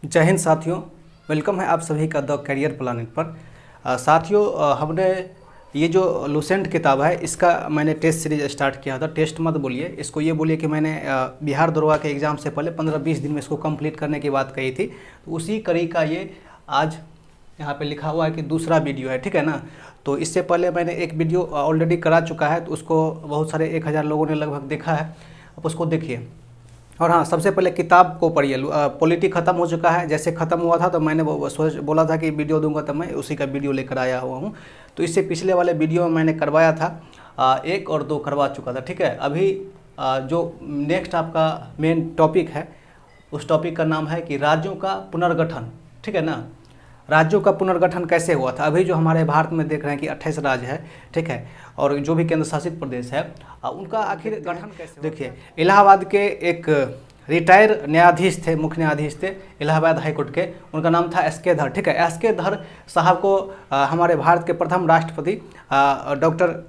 जय हिंद साथियों, वेलकम है आप सभी का द करियर प्लानिट पर। साथियों, हमने ये जो लुसेंट किताब है इसका मैंने टेस्ट सीरीज स्टार्ट किया था। टेस्ट मत बोलिए इसको, ये बोलिए कि मैंने बिहार दरोगा के एग्ज़ाम से पहले 15-20 दिन में इसको कंप्लीट करने की बात कही थी। तो उसी कड़ी का ये आज यहाँ पे लिखा हुआ है कि दूसरा वीडियो है, ठीक है ना। तो इससे पहले मैंने एक वीडियो ऑलरेडी करा चुका है, तो उसको बहुत सारे 1000 लोगों ने लगभग देखा है। अब उसको देखिए। और हाँ, सबसे पहले किताब को पढ़िए। पॉलिटी ख़त्म हो चुका है। जैसे ख़त्म हुआ था तो मैंने बोला था कि वीडियो दूंगा, तो मैं उसी का वीडियो लेकर आया हुआ हूँ। तो इससे पिछले वाले वीडियो में मैंने करवाया था 1 और 2 करवा चुका था, ठीक है। अभी जो नेक्स्ट आपका मेन टॉपिक है, उस टॉपिक का नाम है कि राज्यों का पुनर्गठन, ठीक है ना। राज्यों का पुनर्गठन कैसे हुआ था। अभी जो हमारे भारत में देख रहे हैं कि 28 राज्य है, ठीक है, और जो भी केंद्र शासित प्रदेश है उनका आखिर गठन कैसे। देखिए, इलाहाबाद के एक रिटायर न्यायाधीश थे, मुख्य न्यायाधीश थे इलाहाबाद हाई कोर्ट के, उनका नाम था एस के धर, ठीक है। एस के धर साहब को हमारे भारत के प्रथम राष्ट्रपति डॉक्टर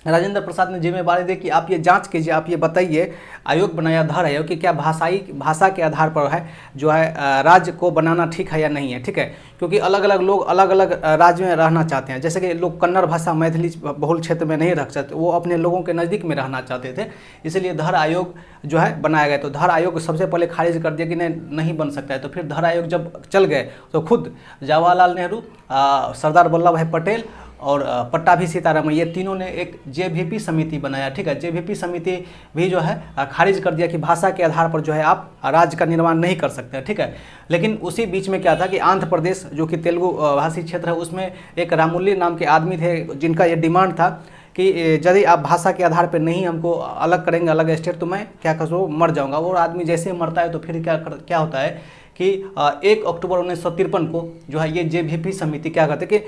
राजेंद्र प्रसाद ने जिम्मेवारी दी कि आप ये जांच कीजिए, आप ये बताइए, आयोग बनाया धर आयोग कि क्या भाषा के आधार पर है जो है राज्य को बनाना ठीक है या नहीं है, ठीक है। क्योंकि अलग अलग लोग अलग अलग राज्य में रहना चाहते हैं। जैसे कि लोग कन्नड़ भाषा मैथिली बहुल क्षेत्र में नहीं रख सकते, वो अपने लोगों के नज़दीक में रहना चाहते थे, इसलिए धर आयोग जो है बनाया गया। तो धर आयोग सबसे पहले खारिज कर दिया कि नहीं बन सकता है। तो फिर धर आयोग जब चल गए तो खुद जवाहरलाल नेहरू, सरदार वल्लभ भाई पटेल और पट्टाभी सीतारामन, ये तीनों ने एक जेवीपी समिति बनाया, ठीक है। जेवीपी समिति भी जो है खारिज कर दिया कि भाषा के आधार पर जो है आप राज्य का निर्माण नहीं कर सकते, ठीक है। लेकिन उसी बीच में क्या था कि आंध्र प्रदेश जो कि तेलुगु भाषी क्षेत्र है, उसमें एक रामुल्ली नाम के आदमी थे जिनका ये डिमांड था कि यदि आप भाषा के आधार पर नहीं हमको अलग करेंगे, अलग स्टेट, तो मैं क्या करूँ, मर जाऊँगा। वो आदमी जैसे मरता है तो फिर क्या होता है कि 1 अक्टूबर 1953 को जो है ये जेवीपी समिति क्या करते कि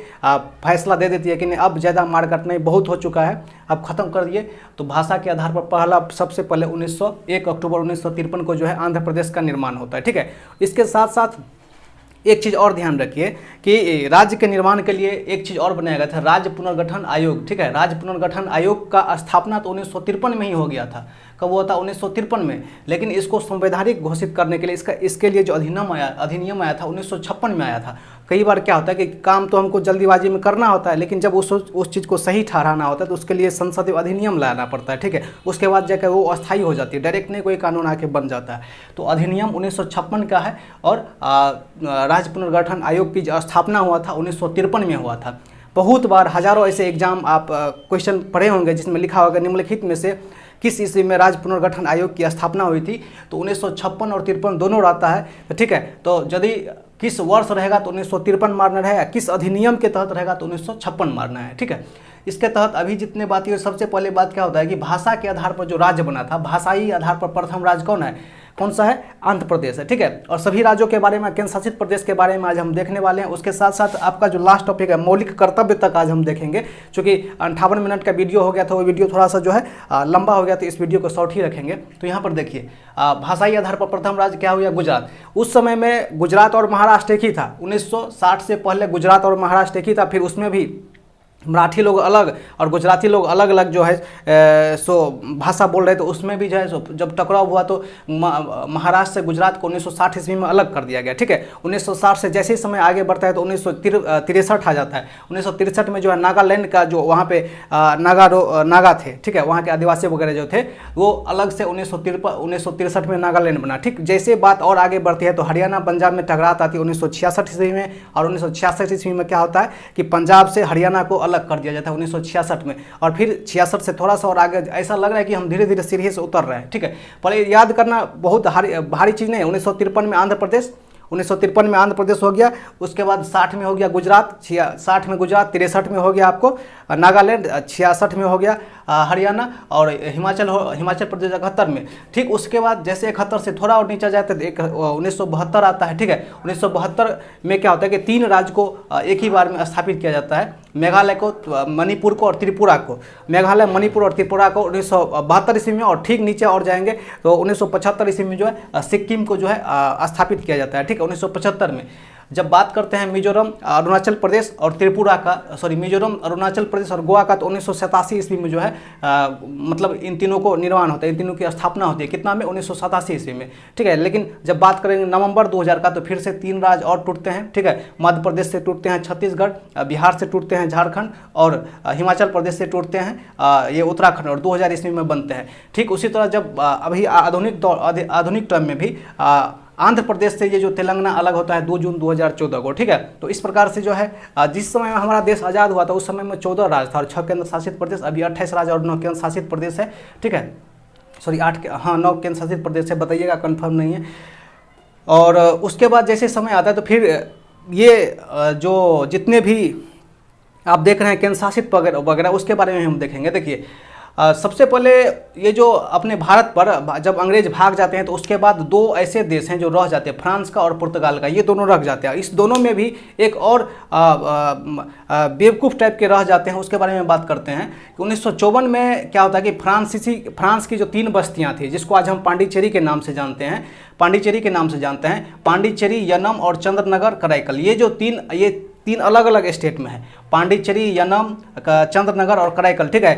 फैसला दे देती है कि नहीं, अब ज़्यादा मार काटना बहुत हो चुका है, अब ख़त्म कर दिए। तो भाषा के आधार पर सबसे पहले 1 अक्टूबर 1953 को जो है आंध्र प्रदेश का निर्माण होता है, ठीक है। इसके साथ साथ एक चीज़ और ध्यान रखिए कि राज्य के निर्माण के लिए एक चीज़ और बनाया गया था, राज्य पुनर्गठन आयोग, ठीक है। राज्य पुनर्गठन आयोग का स्थापना तो 1953 में ही हो गया था। कब हुआ था? 1953 में। लेकिन इसको संवैधानिक घोषित करने के लिए इसके लिए जो अधिनियम आया था 1956 में आया था। कई बार क्या होता है कि काम तो हमको जल्दीबाजी में करना होता है, लेकिन जब उस चीज़ को सही ठहराना होता है तो उसके लिए संसद में अधिनियम लाना पड़ता है, ठीक है। उसके बाद जाकर वो अस्थायी हो जाती है, डायरेक्ट नहीं कोई कानून आके बन जाता है। तो अधिनियम 1956 का है और राज्य पुनर्गठन आयोग की स्थापना हुआ था 1953 में हुआ था। बहुत बार हजारों ऐसे एग्जाम आप क्वेश्चन पढ़े होंगे जिसमें लिखा होगा निम्नलिखित में से किस ईस्वी में राज्य पुनर्गठन आयोग की स्थापना हुई थी। तो 1956 और 53 दोनों रहता है, ठीक है। तो यदि किस वर्ष रहेगा तो 1953 मारना रहेगा, किस अधिनियम के तहत रहेगा तो 1956 मारना है, ठीक है। इसके तहत अभी जितने बात है, सबसे पहले बात क्या होता है कि भाषा के आधार पर जो राज्य बना था, भाषाई आधार पर प्रथम राज्य कौन सा है? आंध्र प्रदेश है, ठीक है। और सभी राज्यों के बारे में, केंद्र शासित प्रदेश के बारे में आज हम देखने वाले हैं। उसके साथ साथ आपका जो लास्ट टॉपिक है मौलिक कर्तव्य तक आज हम देखेंगे। चूँकि 58 मिनट का वीडियो हो गया था, वो वीडियो थोड़ा सा जो है लंबा हो गया, तो इस वीडियो को शॉर्ट ही रखेंगे। तो यहाँ पर देखिए, भाषाई आधार पर प्रथम राज्य क्या हुआ? गुजरात। उस समय में गुजरात और महाराष्ट्र एक ही था। 1960 से पहले गुजरात और महाराष्ट्र एक ही था। फिर उसमें भी मराठी लोग अलग और गुजराती लोग अलग अलग जो है सो भाषा बोल रहे थे। उसमें भी जो है सो जब टकराव हुआ तो महाराष्ट्र से गुजरात को 1960 ईस्वी में अलग कर दिया गया, ठीक है। 1960 से जैसे ही समय आगे बढ़ता है तो 1963 आ जाता है। 1963 में जो है नागालैंड का जो वहाँ पे नागा थे, ठीक है, वहाँ के आदिवासी वगैरह जो थे वो अलग से 1963 में नागालैंड बना, ठीक। जैसे बात और आगे बढ़ती है तो हरियाणा पंजाब में टकरात आती है 1966 ईस्वी में। और 1966 ईस्वी में क्या होता है कि पंजाब से हरियाणा को अलग कर दिया जाता है 1966 में। और फिर 66 से थोड़ा सा और आगे ऐसा लग रहा है कि हम धीरे धीरे सीढ़ी से उतर रहे हैं, ठीक है। पर याद करना बहुत भारी चीज़ नहीं है। 1953 में आंध्र प्रदेश, 1953 में आंध्र प्रदेश हो गया। उसके बाद 60 में हो गया गुजरात, 60 में गुजरात, 63 में हो गया आपको नागालैंड, 66 में हो गया हरियाणा, और हिमाचल प्रदेश 71 में, ठीक। उसके बाद जैसे 71 से थोड़ा और नीचे जाते तो 1972 आता है, ठीक है। 1972 में क्या होता है कि 3 राज्य को एक ही बार में स्थापित किया जाता है, मेघालय को, मणिपुर को और त्रिपुरा को। मेघालय, मणिपुर और त्रिपुरा को 1972 ईस्वी में, और ठीक नीचे और जाएंगे तो 1975 ईस्वी में जो है सिक्किम को जो है स्थापित किया जाता है, ठीक है, 1975 में। जब बात करते हैं मिजोरम, अरुणाचल प्रदेश और त्रिपुरा का, सॉरी मिजोरम, अरुणाचल प्रदेश और गोवा का, तो 1987 ईस्वी में जो है मतलब इन तीनों को निर्माण होता है, इन तीनों की स्थापना होती है। कितना में? 1987 ईस्वी में, ठीक है। लेकिन जब बात करेंगे नवंबर 2000 का, तो फिर से 3 राज्य और टूटते हैं, ठीक है। मध्य प्रदेश से टूटते हैं छत्तीसगढ़, बिहार से टूटते हैं झारखंड, और हिमाचल प्रदेश से टूटते हैं ये उत्तराखंड, और 2000 ईस्वी में बनते हैं। ठीक उसी तरह जब अभी आधुनिक टाइम में भी आंध्र प्रदेश से ये जो तेलंगाना अलग होता है 2 जून 2014 को, ठीक है। तो इस प्रकार से जो है जिस समय में हमारा देश आज़ाद हुआ था उस समय में 14 राज्य था और 6 केंद्र शासित प्रदेश, अभी 28 राज्य और 9 केंद्र शासित प्रदेश है, ठीक है। सॉरी 9 केंद्र शासित प्रदेश है, बताइएगा, कंफर्म नहीं है। और उसके बाद जैसे समय आता है तो फिर ये जो जितने भी आप देख रहे हैं केंद्र शासित वगैरह उसके बारे में हम देखेंगे। देखिए सबसे पहले ये जो अपने भारत पर जब अंग्रेज भाग जाते हैं तो उसके बाद 2 ऐसे देश हैं जो रह जाते हैं, फ्रांस का और पुर्तगाल का, ये दोनों रह जाते हैं। इस दोनों में भी एक और बेवकूफ़ टाइप के रह जाते हैं, उसके बारे में बात करते हैं कि 1954 में क्या होता है कि फ्रांस की जो 3 बस्तियाँ थी, जिसको आज हम पांडिचेरी के नाम से जानते हैं, पांडिचेरी, यनम और चंद्रनगर कराईकल, ये जो 3 अलग अलग स्टेट में है, पांडिचेरी, यनम, चंद्रनगर और कराईकल, ठीक है।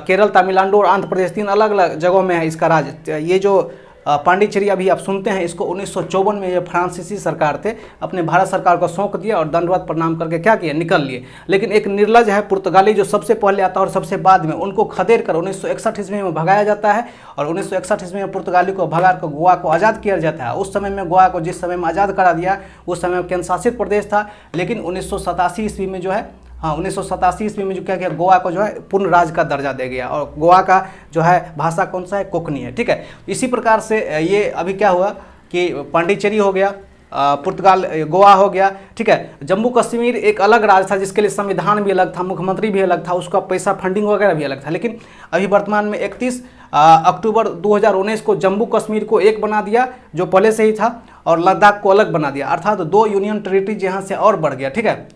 केरल, तमिलनाडु और आंध्र प्रदेश 3 अलग अलग जगहों में है इसका राज। ये जो पांडिचेरी अभी आप सुनते हैं, इसको 1954 में ये फ्रांसीसी सरकार थे, अपने भारत सरकार को सौंप दिया और दंडवत प्रणाम करके क्या किया, निकल लिए। लेकिन एक निर्लज है पुर्तगाली जो सबसे पहले आता है और सबसे बाद में, उनको खदेड़ कर 1961 ईस्वी में भगाया जाता है और 1961 ईस्वी में पुर्तगाली को भगा कर गोवा को आज़ाद किया जाता है। उस समय में गोवा को जिस समय में आज़ाद करा दिया उस समय में केंद्र शासित प्रदेश था, लेकिन 1987 ईस्वी में जो है 1987 ईस्वी में जो क्या किया, गोवा को जो है पूर्ण राज्य का दर्जा दे गया और गोवा का जो है भाषा कौन सा है, कोंकणी है, ठीक है। इसी प्रकार से ये अभी क्या हुआ कि पांडिचेरी हो गया, पुर्तगाल, गोवा हो गया, ठीक है। जम्मू कश्मीर एक अलग राज्य था जिसके लिए संविधान भी अलग था, मुख्यमंत्री भी अलग था, उसका पैसा फंडिंग वगैरह भी अलग था। लेकिन अभी वर्तमान में 31 अक्टूबर 2019 को जम्मू कश्मीर को एक बना दिया जो पहले से ही था, और लद्दाख को अलग बना दिया, अर्थात 2 यूनियन टेरिटरीज यहाँ से और बढ़ गया, ठीक है।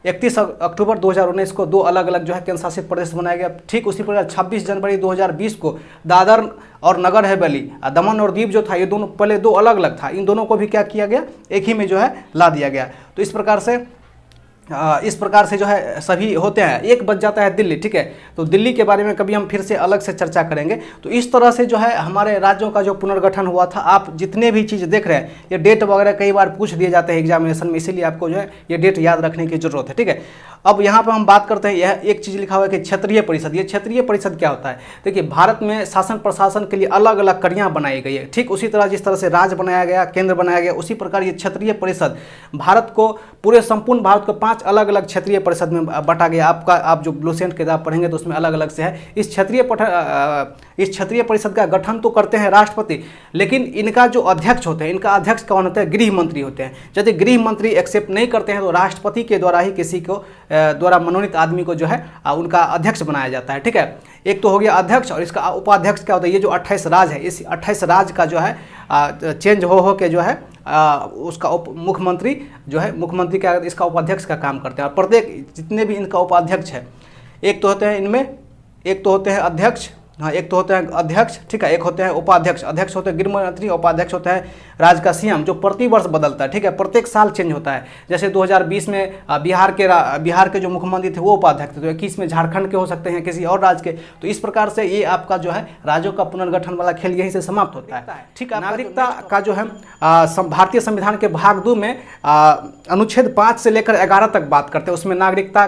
31 अक्टूबर 2019 को 2 अलग अलग जो है केंद्र शासित प्रदेश बनाया गया। ठीक उसी प्रकार 26 जनवरी 2020 को दादर और नगर हवेली, दमन और दीव जो था, ये दोनों पहले 2 अलग अलग था, इन दोनों को भी क्या किया गया, एक ही में जो है ला दिया गया। तो इस प्रकार से जो है सभी होते हैं। एक बच जाता है दिल्ली, ठीक है। तो दिल्ली के बारे में कभी हम फिर से अलग से चर्चा करेंगे। तो इस तरह से जो है हमारे राज्यों का जो पुनर्गठन हुआ था, आप जितने भी चीज़ देख रहे हैं, ये डेट वगैरह कई बार पूछ दिए जाते हैं एग्जामिनेशन में, इसीलिए आपको जो है ये डेट याद रखने की जरूरत है, ठीक है। अब यहाँ पर हम बात करते हैं, यह एक चीज़ लिखा हुआ है कि क्षेत्रीय परिषद। ये क्षेत्रीय परिषद क्या होता है? देखिए भारत में शासन प्रशासन के लिए अलग अलग कड़ियाँ बनाई गई है, ठीक उसी तरह जिस तरह से राज्य बनाया गया, केंद्र बनाया गया, उसी प्रकार ये क्षेत्रीय परिषद भारत को, पूरे संपूर्ण भारत को 5 अलग अलग क्षेत्रीय परिषद में बटा गया। आप जो लुसेंट किताब पढ़ेंगे तो उसमें अलग अलग से है। इस क्षेत्रीय परिषद का गठन तो करते हैं राष्ट्रपति, लेकिन इनका जो अध्यक्ष होते हैं, इनका अध्यक्ष कौन होता है? गृह मंत्री होते हैं। यदि गृह मंत्री एक्सेप्ट नहीं करते हैं तो राष्ट्रपति के द्वारा ही किसी को द्वारा मनोनीत आदमी को जो है उनका अध्यक्ष बनाया जाता है, ठीक है। एक तो हो गया अध्यक्ष, और इसका उपाध्यक्ष क्या होता है? ये जो 28 राज्य है, इस 28 राज्य का जो है चेंज हो के जो है उसका मुख्यमंत्री जो है, मुख्यमंत्री क्या इसका उपाध्यक्ष का काम करते हैं। और प्रत्येक जितने भी इनका उपाध्यक्ष है, एक तो होते हैं इनमें, एक तो होते हैं अध्यक्ष, हाँ एक तो होते हैं अध्यक्ष, ठीक है, एक होते हैं उपाध्यक्ष। अध्यक्ष होते हैं गृह मंत्री, उपाध्यक्ष होता है राज्य का सीएम, जो प्रति वर्ष बदलता है, ठीक है, प्रत्येक साल चेंज होता है। जैसे 2020 में बिहार के जो मुख्यमंत्री थे वो उपाध्यक्ष थे, तो 21 में झारखंड के हो सकते हैं, किसी और राज्य के। तो इस प्रकार से ये आपका जो है राज्यों का पुनर्गठन वाला खेल यहीं से समाप्त होता है, ठीक है। नागरिकता का जो है भारतीय संविधान के भाग 2 में अनुच्छेद 5 से लेकर 11 तक बात करते हैं, उसमें नागरिकता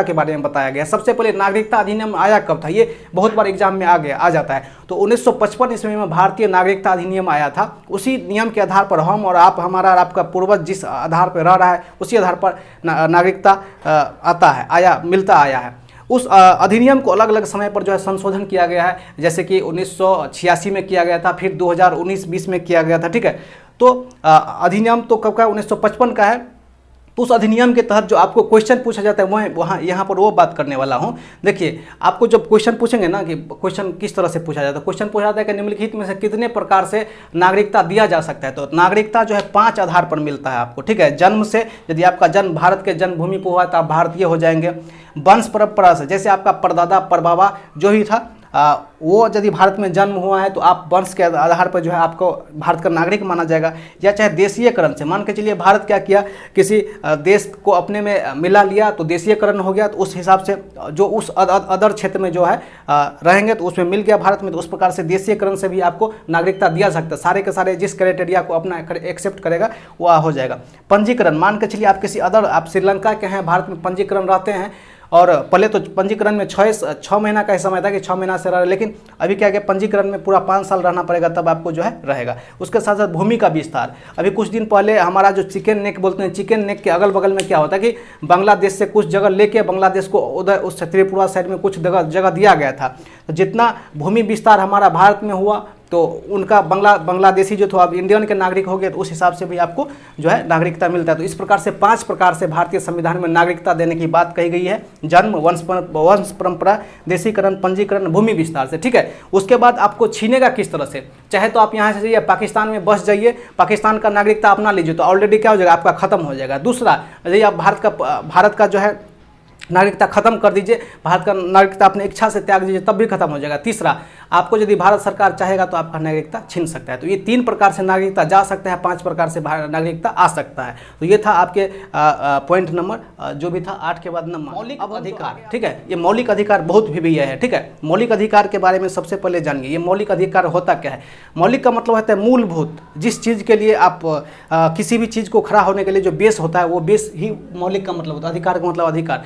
के बारे में बताया गया। सबसे पहले नागरिकता अधिनियम आया कब था? ये बहुत बार एग्जाम में आ जाता है। तो 1955 ईस्वी में भारतीय नागरिकता अधिनियम आया था। उसी नियम के आधार पर हम और आप, हमारा और आपका पूर्वज जिस आधार पर रह रहा है, उसी आधार पर नागरिकता मिलता आया है। उस अधिनियम को अलग अलग समय पर जो है संशोधन किया गया है, जैसे कि 1986 में किया गया था, फिर 2019-20 में किया गया था, ठीक है। तो अधिनियम तो कब का है? 1955 का है। तो उस अधिनियम के तहत जो आपको क्वेश्चन पूछा जाता है मैं वहाँ यहाँ पर वो बात करने वाला हूँ। देखिए आपको जब क्वेश्चन पूछेंगे ना, कि क्वेश्चन किस तरह से पूछा जाता है, क्वेश्चन पूछा जाता है कि निम्नलिखित में से कितने प्रकार से नागरिकता दिया जा सकता है। तो नागरिकता जो है 5 आधार पर मिलता है आपको, ठीक है। जन्म से, यदि आपका जन्म भारत के जन्मभूमि पर हुआ तो आप भारतीय हो जाएंगे। वंश परंपरा से, जैसे आपका परदादा परबाबा जो ही था वो यदि भारत में जन्म हुआ है तो आप वंश के आधार पर जो है आपको भारत का नागरिक माना जाएगा। या चाहे देशीयकरण से, मान के चलिए भारत क्या किया, किसी देश को अपने में मिला लिया तो देशीयकरण हो गया, तो उस हिसाब से जो उस अदर क्षेत्र में जो है रहेंगे तो उसमें मिल गया भारत में, तो उस प्रकार से देशीयकरण से भी आपको नागरिकता दिया सकता है। सारे के सारे जिस क्राइटेरिया को अपना एक्सेप्ट करेगा वो हो जाएगा। पंजीकरण, मान के चलिए आप किसी आप श्रीलंका के हैं, भारत में पंजीकरण रहते हैं, और पहले तो पंजीकरण में 6 महीना का ही समय था कि 6 महीना से रह, लेकिन अभी क्या है पंजीकरण में पूरा 5 साल रहना पड़ेगा, तब आपको जो है रहेगा। उसके साथ साथ भूमि का विस्तार, अभी कुछ दिन पहले हमारा जो चिकन नेक बोलते हैं, चिकन नेक के अगल बगल में क्या होता है कि बांग्लादेश से कुछ जगह लेके बांग्लादेश को उधर उस त्रिपुरा साइड में कुछ जगह दिया गया था। तो जितना भूमि विस्तार हमारा भारत में हुआ तो उनका बांग्लादेशी जो था अब इंडियन के नागरिक हो गए, तो उस हिसाब से भी आपको जो है नागरिकता मिलता है। तो इस प्रकार से 5 प्रकार से भारतीय संविधान में नागरिकता देने की बात कही गई है। जन्म, वंश परंपरा, देशीकरण, पंजीकरण, भूमि विस्तार से, ठीक है। उसके बाद आपको छीनेगा किस तरह से, चाहे तो आप यहाँ से जाइए पाकिस्तान में बस जाइए, पाकिस्तान का नागरिकता अपना लीजिए तो ऑलरेडी क्या हो जाएगा, आपका खत्म हो जाएगा। दूसरा, यदि आप भारत का जो है नागरिकता खत्म कर दीजिए, भारत का नागरिकता अपनी इच्छा से त्याग दीजिए, तब भी खत्म हो जाएगा। तीसरा, आपको यदि भारत सरकार चाहेगा तो आपका नागरिकता छीन सकता है। तो ये 3 प्रकार से नागरिकता जा सकता है, 5 प्रकार से नागरिकता आ सकता है। तो ये था आपके पॉइंट नंबर जो भी था 8 के बाद नंबर मौलिक अधिकार, ठीक है। ये मौलिक अधिकार बहुत भी है, ठीक है। मौलिक अधिकार के बारे में सबसे पहले जानिए, ये मौलिक अधिकार होता क्या है। मौलिक का मतलब होता है मूलभूत, जिस चीज़ के लिए आप किसी भी चीज़ को खड़ा होने के लिए जो बेस होता है वो बेस ही मौलिक का मतलब होता है। अधिकार का मतलब अधिकार,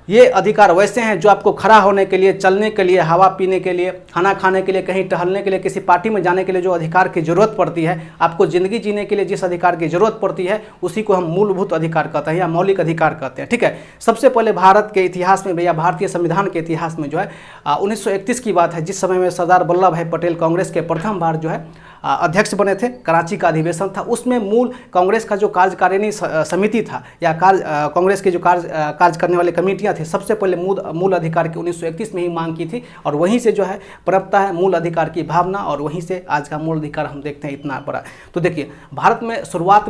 ये अधिकार वैसे हैं जो आपको खड़ा होने के लिए, चलने के लिए, हवा पीने के लिए, खाना खाने के लिए, कहीं टहलने के लिए, किसी पार्टी में जाने के लिए जो अधिकार की जरूरत पड़ती है, आपको ज़िंदगी जीने के लिए जिस अधिकार की जरूरत पड़ती है उसी को हम मूलभूत अधिकार कहते हैं या मौलिक अधिकार कहते हैं, ठीक है। सबसे पहले भारत के इतिहास में या भारतीय संविधान के इतिहास में जो है 1931 की बात है, जिस समय में सरदार वल्लभ भाई पटेल कांग्रेस के प्रथम बार जो है अध्यक्ष बने थे। कराची का अधिवेशन था, उसमें मूल कांग्रेस का जो कार्यकारिणी समिति था या कांग्रेस के जो कार्य करने वाले कमेटियां थी, सबसे पहले मूल अधिकार की 1931 में ही मांग की थी, और वहीं से जो है पनपता है मूल अधिकार की भावना, और वहीं से आज का मूल अधिकार हम देखते हैं इतना बड़ा। तो देखिए भारत में शुरुआत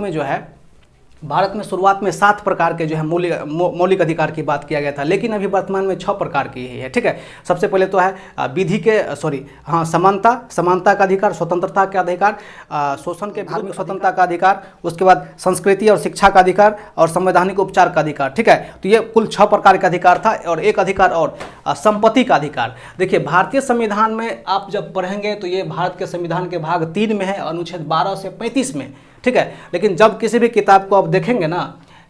में 7 प्रकार के जो है मौलिक अधिकार की बात किया गया था, लेकिन अभी वर्तमान में 6 प्रकार की ही है, ठीक है। सबसे पहले तो है समानता का अधिकार, स्वतंत्रता का अधिकार, शोषण के धार्मिक स्वतंत्रता का अधिकार, उसके बाद संस्कृति और शिक्षा का अधिकार, और संवैधानिक उपचार का अधिकार, ठीक है। तो ये कुल 6 प्रकार का अधिकार था। और एक अधिकार और संपत्ति का अधिकार। देखिए भारतीय संविधान में आप जब पढ़ेंगे तो ये भारत के संविधान के भाग 3 में है, अनुच्छेद 12 से 35 में, ठीक है। लेकिन जब किसी भी किताब को आप देखेंगे ना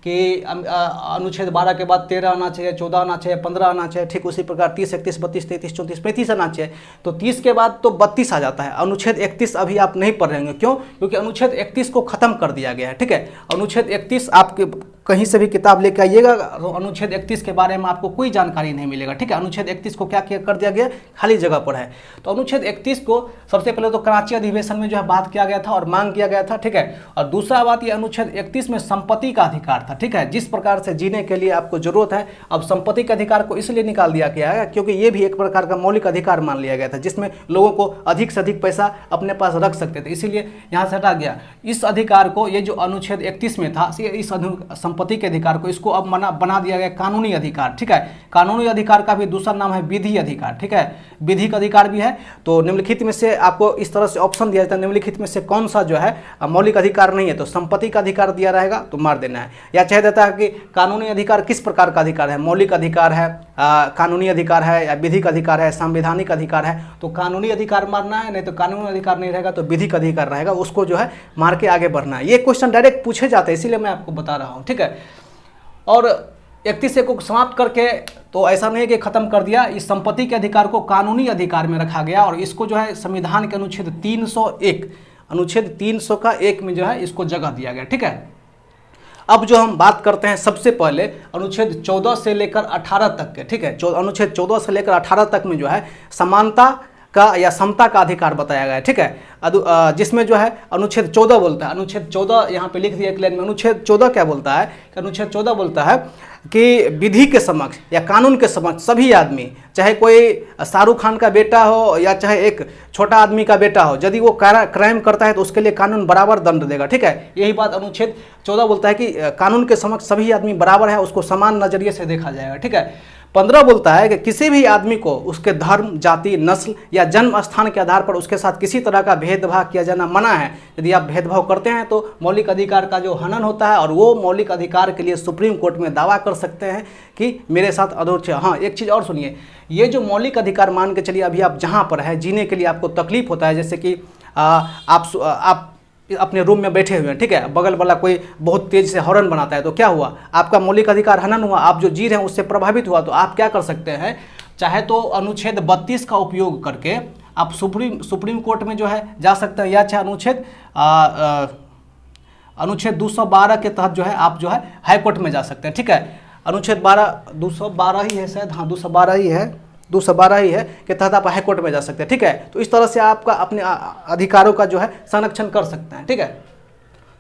कि अनुच्छेद 12 के बाद 13 आना चाहिए, 14 आना चाहिए, 15 आना चाहिए, ठीक उसी प्रकार 30, 31, 32, 33, 34, 35 आना चाहिए, तो 30 के बाद तो 32 आ जाता है। अनुच्छेद 31 अभी आप नहीं पढ़ रहे हैं, क्यों? क्योंकि अनुच्छेद 31 को खत्म कर दिया गया है, ठीक है। अनुच्छेद 31 आपके कहीं से भी किताब लेकर आइएगा तो अनुच्छेद 31 के बारे में आपको कोई जानकारी नहीं मिलेगा, ठीक है। अनुच्छेद 31 को क्या कर दिया गया, खाली जगह पर है। तो अनुच्छेद 31 को सबसे पहले तो कराची अधिवेशन में जो है बात किया गया था और मांग किया गया था, ठीक है। और दूसरा बात, ये अनुच्छेद 31 में संपत्ति का अधिकार था, ठीक है। जिस प्रकार से जीने के लिए आपको जरूरत है, अब संपत्ति के अधिकार को इसलिए निकाल दिया गया है क्योंकि ये भी एक प्रकार का मौलिक अधिकार मान लिया गया था, जिसमें लोगों को अधिक से अधिक पैसा अपने पास रख सकते थे, इसीलिए यहाँ से हटा गया। इस अधिकार को, ये जो अनुच्छेद 31 में था, इस संपत्ति के अधिकार को, इसको अब बना दिया गया कानूनी अधिकार, ठीक है। कानूनी अधिकार का भी दूसरा नाम है विधि अधिकार, ठीक है। विधिक अधिकार भी है। तो निम्नलिखित में से आपको इस तरह से ऑप्शन दिया जाता है, निम्नलिखित में से कौन सा जो है मौलिक अधिकार नहीं है, तो संपत्ति का अधिकार दिया रहेगा तो मार देना है। या चाहे देता है कि कानूनी अधिकार किस प्रकार का अधिकार है, मौलिक अधिकार है, कानूनी अधिकार है, या विधिक अधिकार है, संवैधानिक अधिकार है, तो कानूनी अधिकार मारना है, नहीं तो कानूनी अधिकार नहीं रहेगा तो विधिक अधिकार रहेगा, उसको जो है मार के आगे बढ़ना है। ये क्वेश्चन डायरेक्ट पूछे जाते हैं, इसीलिए मैं आपको बता रहा हूँ, ठीक है। और 31 को समाप्त करके तो ऐसा नहीं कि खत्म कर दिया, इस संपत्ति के अधिकार को कानूनी अधिकार में रखा गया, और इसको जो है संविधान के अनुच्छेद 301 में जो है इसको जगह दिया गया, ठीक है। अब जो हम बात करते हैं सबसे पहले अनुच्छेद 14 से लेकर 18 तक के, ठीक है। अनुच्छेद 14 से लेकर 18 तक में जो है समानता का या समता का अधिकार बताया गया है, ठीक है। जिसमें जो है अनुच्छेद 14 बोलता है, अनुच्छेद 14 यहाँ पे लिख दिया एक लाइन में। अनुच्छेद 14 क्या बोलता है कि अनुच्छेद 14 बोलता है कि विधि के समक्ष या कानून के समक्ष सभी आदमी, चाहे कोई शाहरुख खान का बेटा हो या चाहे एक छोटा आदमी का बेटा हो, यदि वो क्राइम करता है तो उसके लिए कानून बराबर दंड देगा, ठीक है। यही बात अनुच्छेद 14 बोलता है कि कानून के समक्ष सभी आदमी बराबर है, उसको समान नजरिए से देखा जाएगा, ठीक है। 15 बोलता है कि किसी भी आदमी को उसके धर्म, जाति, नस्ल या जन्म स्थान के आधार पर उसके साथ किसी तरह का भेदभाव किया जाना मना है। यदि आप भेदभाव करते हैं तो मौलिक अधिकार का जो हनन होता है, और वो मौलिक अधिकार के लिए सुप्रीम कोर्ट में दावा कर सकते हैं कि मेरे साथ अधूरा। हाँ, एक चीज़ और सुनिए, ये जो मौलिक अधिकार मान के चलिए, अभी आप जहाँ पर है जीने के लिए आपको तकलीफ होता है, जैसे कि आप अपने रूम में बैठे हुए हैं, ठीक है, बगल वाला कोई बहुत तेज से हॉर्न बनाता है, तो क्या हुआ, आपका मौलिक अधिकार हनन हुआ, आप जो जी रहे हैं उससे प्रभावित हुआ। तो आप क्या कर सकते हैं, चाहे तो अनुच्छेद 32 का उपयोग करके आप सुप्रीम कोर्ट में जो है जा सकते हैं, या चाहे अनुच्छेद 212 के तहत जो है आप जो है हाई कोर्ट में जा सकते हैं, ठीक है। अनुच्छेद 212 ही है शायद, हाँ 212 ही है, 212 ही है के तहत आप हाई कोर्ट में जा सकते हैं, ठीक है। तो इस तरह से आपका अपने अधिकारों का जो है संरक्षण कर सकते हैं, ठीक है।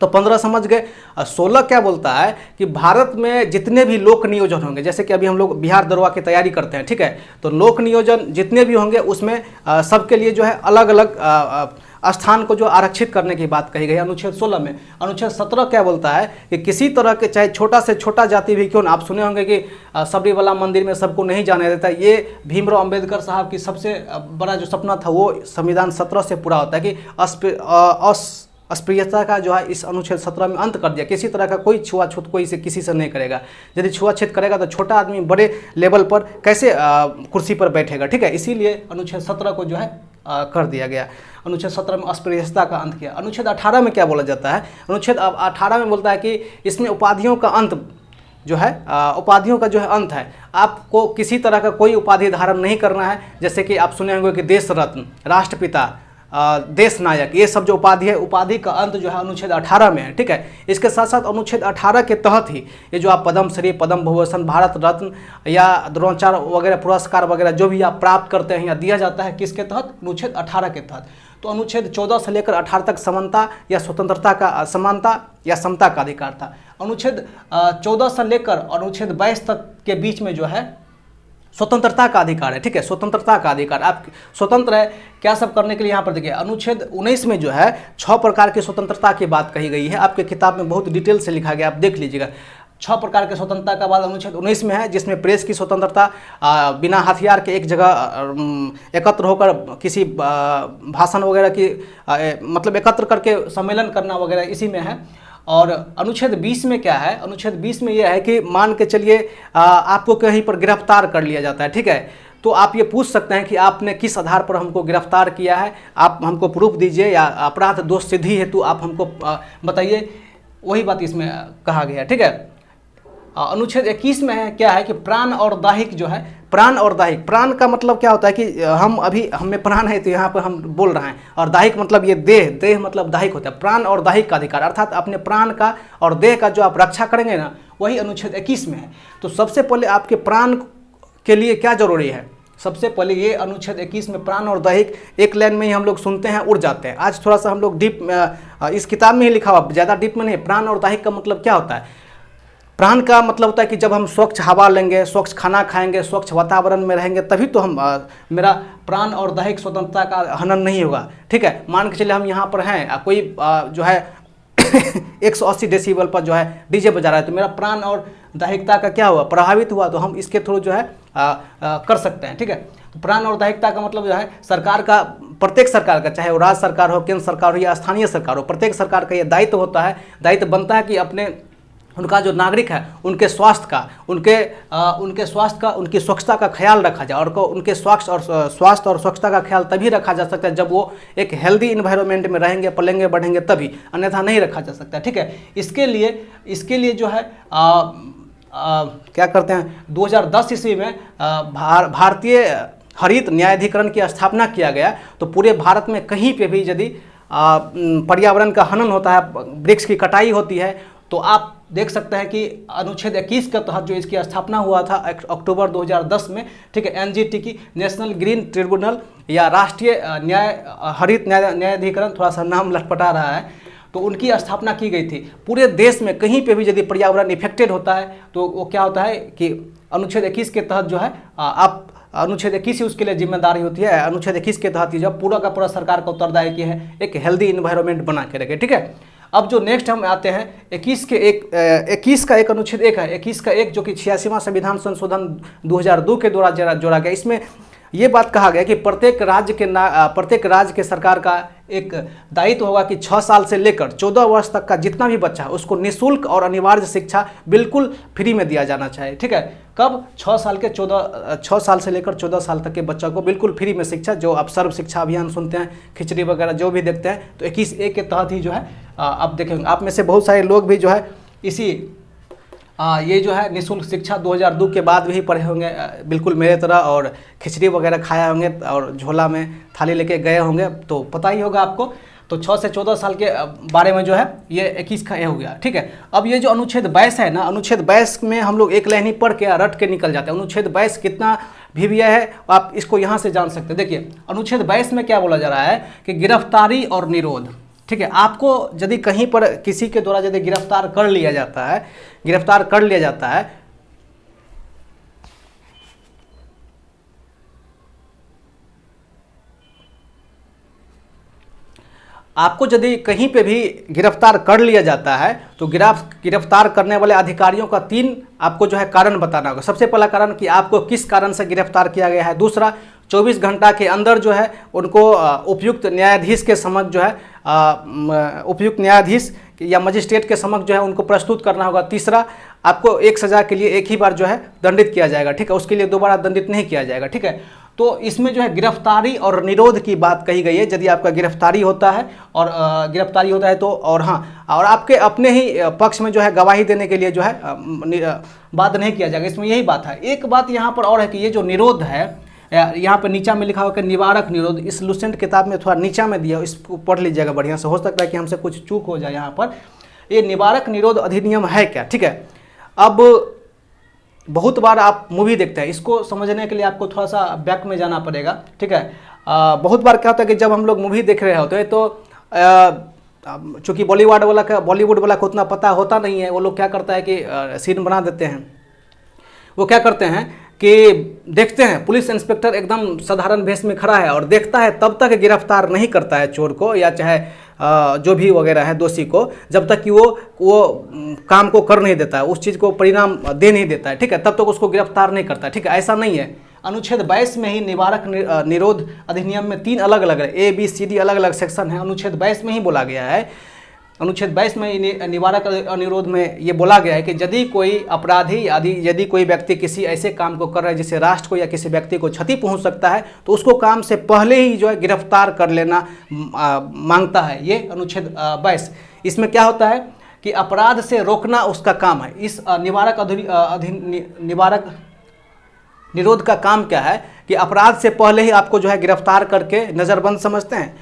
तो 15 समझ गए। 16 क्या बोलता है कि भारत में जितने भी लोक नियोजन होंगे, जैसे कि अभी हम लोग बिहार दरोगा की तैयारी करते हैं, ठीक है, तो लोक नियोजन जितने भी होंगे उसमें सबके लिए जो है अलग अलग स्थान को जो आरक्षित करने की बात कही गई अनुच्छेद 16 में। अनुच्छेद 17 क्या बोलता है कि किसी तरह के चाहे छोटा से छोटा जाति भी क्यों ना, आप सुने होंगे कि सबरीवाला मंदिर में सबको नहीं जाने देता, ये भीमराव अंबेडकर साहब की सबसे बड़ा जो सपना था वो संविधान 17 से पूरा होता है कि अस्पृश्यता का जो है इस अनुच्छेद 17 में अंत कर दिया। किसी तरह का कोई छुआछूत कोई से किसी से नहीं करेगा। यदि छुआछूत करेगा तो छोटा आदमी बड़े लेवल पर कैसे कुर्सी पर बैठेगा, ठीक है। इसीलिए अनुच्छेद 17 को जो है कर दिया गया। अनुच्छेद 17 में अस्पृश्यता का अंत किया। अनुच्छेद 18 में क्या बोला जाता है, अनुच्छेद 18 में बोलता है कि इसमें उपाधियों का अंत जो है, उपाधियों का जो है अंत है। आपको किसी तरह का कोई उपाधि धारण नहीं करना है, जैसे कि आप सुने होंगे कि देश रत्न, राष्ट्रपिता, देश नायक, ये सब जो उपाधि है, उपाधि का अंत जो है अनुच्छेद 18 में है, ठीक है। इसके साथ साथ अनुच्छेद 18 के तहत ही ये जो आप पद्म श्री, पद्म भूषण, भारत रत्न या द्रोणाचार्य वगैरह पुरस्कार वगैरह जो भी आप प्राप्त करते हैं या दिया जाता है, किसके तहत, अनुच्छेद 18 के तहत। तो अनुच्छेद 14 से लेकर 18 तक समानता या स्वतंत्रता का, समानता या समता का अधिकार था। अनुच्छेद 14 से लेकर अनुच्छेद 22 तक के बीच में जो है स्वतंत्रता का अधिकार है, ठीक है। स्वतंत्रता का अधिकार, आप स्वतंत्र है क्या सब करने के लिए। यहाँ पर देखिए अनुच्छेद 19 में जो है 6 प्रकार की स्वतंत्रता की बात कही गई है। आपके किताब में बहुत डिटेल से लिखा गया, आप देख लीजिएगा। 6 प्रकार के स्वतंत्रता का बात अनुच्छेद 19 में है, जिसमें प्रेस की स्वतंत्रता, बिना हथियार के एक जगह एकत्र होकर किसी भाषण वगैरह की मतलब एकत्र करके सम्मेलन करना वगैरह इसी में है। और अनुच्छेद 20 में क्या है, अनुच्छेद 20 में यह है कि मान के चलिए आपको कहीं पर गिरफ्तार कर लिया जाता है, ठीक है। तो आप ये पूछ सकते हैं कि आपने किस आधार पर हमको गिरफ्तार किया है, आप हमको प्रूफ दीजिए, या अपराध दोष सिद्धि हेतु आप हमको बताइए। वही बात इसमें कहा गया है, ठीक है। अनुच्छेद 21 में है क्या है कि प्राण और दाहिक जो है, प्राण और दाहिक, प्राण का मतलब क्या होता है कि हम अभी हमें प्राण है तो यहाँ पर हम बोल रहे हैं, और दाहिक मतलब ये देह, देह मतलब दाहिक होता है। प्राण और दाहिक का अधिकार, अर्थात अपने प्राण का और देह का जो आप रक्षा करेंगे ना, वही अनुच्छेद 21 में है। तो सबसे पहले आपके प्राण के लिए क्या जरूरी है, सबसे पहले ये अनुच्छेद 21 में प्राण और दैहिक एक लाइन में ही हम लोग सुनते हैं, उड़ जाते हैं। आज थोड़ा सा हम लोग डीप, इस किताब में ही लिखा हुआ, ज़्यादा डीप में नहीं। प्राण और दैहिक का मतलब क्या होता है, प्राण का मतलब होता है कि जब हम स्वच्छ हवा लेंगे, स्वच्छ खाना खाएंगे, स्वच्छ वातावरण में रहेंगे, तभी तो हम मेरा प्राण और दैहिक स्वतंत्रता का हनन नहीं होगा, ठीक है। मान के चलिए हम यहाँ पर हैं, कोई जो है 180 डेसिबल पर जो है डीजे बजा रहा है, तो मेरा प्राण और दैहिकता का क्या हुआ, प्रभावित हुआ, तो हम इसके थ्रू जो है कर सकते हैं, ठीक है। तो प्राण और दैहिकता का मतलब जो है सरकार का, प्रत्येक सरकार का, चाहे वो राज्य सरकार हो, केंद्र सरकार हो या स्थानीय सरकार हो, प्रत्येक सरकार का ये दायित्व होता है, दायित्व बनता है कि अपने उनका जो नागरिक है उनके स्वास्थ्य का, उनके स्वास्थ्य का, उनकी स्वच्छता का ख्याल रखा जाए। और उनके स्वास्थ्य और स्वच्छता का ख्याल तभी रखा जा सकता है जब वो एक हेल्दी इन्वायरमेंट में रहेंगे, पलेंगे, बढ़ेंगे, तभी, अन्यथा नहीं रखा जा सकता, ठीक है। इसके लिए जो है क्या करते हैं, 2010 ईस्वी में भारतीय हरित न्यायाधिकरण की स्थापना किया गया। तो पूरे भारत में कहीं पे भी यदि पर्यावरण का हनन होता है, वृक्ष की कटाई होती है, तो आप देख सकते हैं कि अनुच्छेद 21 के तहत जो इसकी स्थापना हुआ था अक्टूबर 2010 में, ठीक है, एनजीटी की, नेशनल ग्रीन ट्रिब्यूनल या राष्ट्रीय हरित न्यायाधिकरण, थोड़ा सा नाम लटपटा रहा है, तो उनकी स्थापना की गई थी। पूरे देश में कहीं पे भी यदि पर्यावरण इफेक्टेड होता है तो वो क्या होता है कि अनुच्छेद 21 के तहत जो है आप अनुच्छेद 21 ही उसके लिए जिम्मेदारी होती है। अनुच्छेद 21 के तहत ही जब पूरा का पूरा सरकार का उत्तरदायी की है एक हेल्दी इन्वायरमेंट बना के रखे, ठीक है। अब जो नेक्स्ट हम आते हैं 21 का एक अनुच्छेद 1 है, 21 का 1 जो कि 86वां संविधान संशोधन 2002 के द्वारा जोड़ा गया। इसमें ये बात कहा गया कि प्रत्येक राज्य के सरकार का एक दायित्व होगा कि 6 साल से लेकर 14 वर्ष तक का जितना भी बच्चा है उसको निःशुल्क और अनिवार्य शिक्षा बिल्कुल फ्री में दिया जाना चाहिए। ठीक है, कब? 6 साल से लेकर 14 साल तक के बच्चा को बिल्कुल फ्री में शिक्षा, जो आप सर्व शिक्षा अभियान सुनते हैं, खिचड़ी वगैरह जो भी देखते हैं, तो 21A के तहत ही जो है आप देखेंगे। आप में से बहुत सारे लोग भी जो है इसी ये जो है निःशुल्क शिक्षा 2002 के बाद भी पढ़े होंगे बिल्कुल मेरे तरह, और खिचड़ी वगैरह खाया होंगे और झोला में थाली लेके गए होंगे, तो पता ही होगा आपको। तो 6 से 14 साल के बारे में जो है ये 21 का ये हो गया। ठीक है, अब ये जो अनुच्छेद 22 है ना, अनुच्छेद 22 में हम लोग एक लाइन ही पढ़ के रट के निकल जाते हैं। अनुच्छेद 22 कितना भी है, आप इसको यहाँ से जान सकते हैं। देखिए अनुच्छेद 22 में क्या बोला जा रहा है कि गिरफ्तारी और निरोध। ठीक है, आपको यदि कहीं पर किसी के द्वारा यदि गिरफ्तार कर लिया जाता है, आपको यदि कहीं पे भी गिरफ्तार कर लिया जाता है तो गिरफ्तार करने वाले अधिकारियों का 3 आपको जो है कारण बताना होगा। सबसे पहला कारण कि आपको किस कारण से गिरफ्तार किया गया है। दूसरा, 24 घंटा के अंदर जो है उनको उपयुक्त न्यायाधीश के समक्ष जो है उपयुक्त न्यायाधीश या मजिस्ट्रेट के समक्ष जो है उनको प्रस्तुत करना होगा। तीसरा, आपको एक सज़ा के लिए एक ही बार जो है दंडित किया जाएगा। ठीक है, उसके लिए दोबारा दंडित नहीं किया जाएगा। ठीक है, तो इसमें जो है गिरफ्तारी और निरोध की बात कही गई है। यदि आपका गिरफ्तारी होता है तो और हाँ, और आपके अपने ही पक्ष में जो है गवाही देने के लिए जो है बात नहीं किया जाएगा। इसमें यही बात है। एक बात यहाँ पर और है कि ये जो निरोध है, यहाँ पर नीचा में लिखा हुआ कि निवारक निरोध, इस लुसेंट किताब में थोड़ा नीचा में दिया, इसको पढ़ लीजिएगा बढ़िया से, हो सकता है कि हमसे कुछ चूक हो जाए यहाँ पर। ये निवारक निरोध अधिनियम है क्या? ठीक है, अब बहुत बार आप मूवी देखते हैं, इसको समझने के लिए आपको थोड़ा सा बैक में जाना पड़ेगा। ठीक है, बहुत बार क्या होता है कि जब हम लोग मूवी देख रहे होते हैं तो चूँकि बॉलीवुड वाला को उतना पता होता नहीं है, वो लोग क्या करता है कि सीन बना देते हैं। वो क्या करते हैं कि देखते हैं पुलिस इंस्पेक्टर एकदम साधारण भेष में खड़ा है और देखता है, तब तक गिरफ्तार नहीं करता है चोर को या चाहे जो भी वगैरह है दोषी को, जब तक कि वो काम को कर नहीं देता है, उस चीज़ को परिणाम दे नहीं देता है। ठीक है, तब तक उसको गिरफ्तार नहीं करता है। ठीक है, ऐसा नहीं है। अनुच्छेद 22 में ही निवारक निरोध अधिनियम में 3 अलग अलग ABCD अलग अलग सेक्शन है। अनुच्छेद 22 में ही बोला गया है, अनुच्छेद 22 में निवारक निरोध में ये बोला गया है कि यदि कोई अपराधी यदि कोई व्यक्ति किसी ऐसे काम को कर रहा है जिससे राष्ट्र को या किसी व्यक्ति को क्षति पहुंच सकता है, तो उसको काम से पहले ही जो है गिरफ्तार कर लेना मांगता है ये अनुच्छेद 22। इसमें क्या होता है कि अपराध से रोकना उसका काम है। इस निवारक निरोध का काम क्या है कि अपराध से पहले ही आपको जो है गिरफ्तार करके नज़रबंद समझते हैं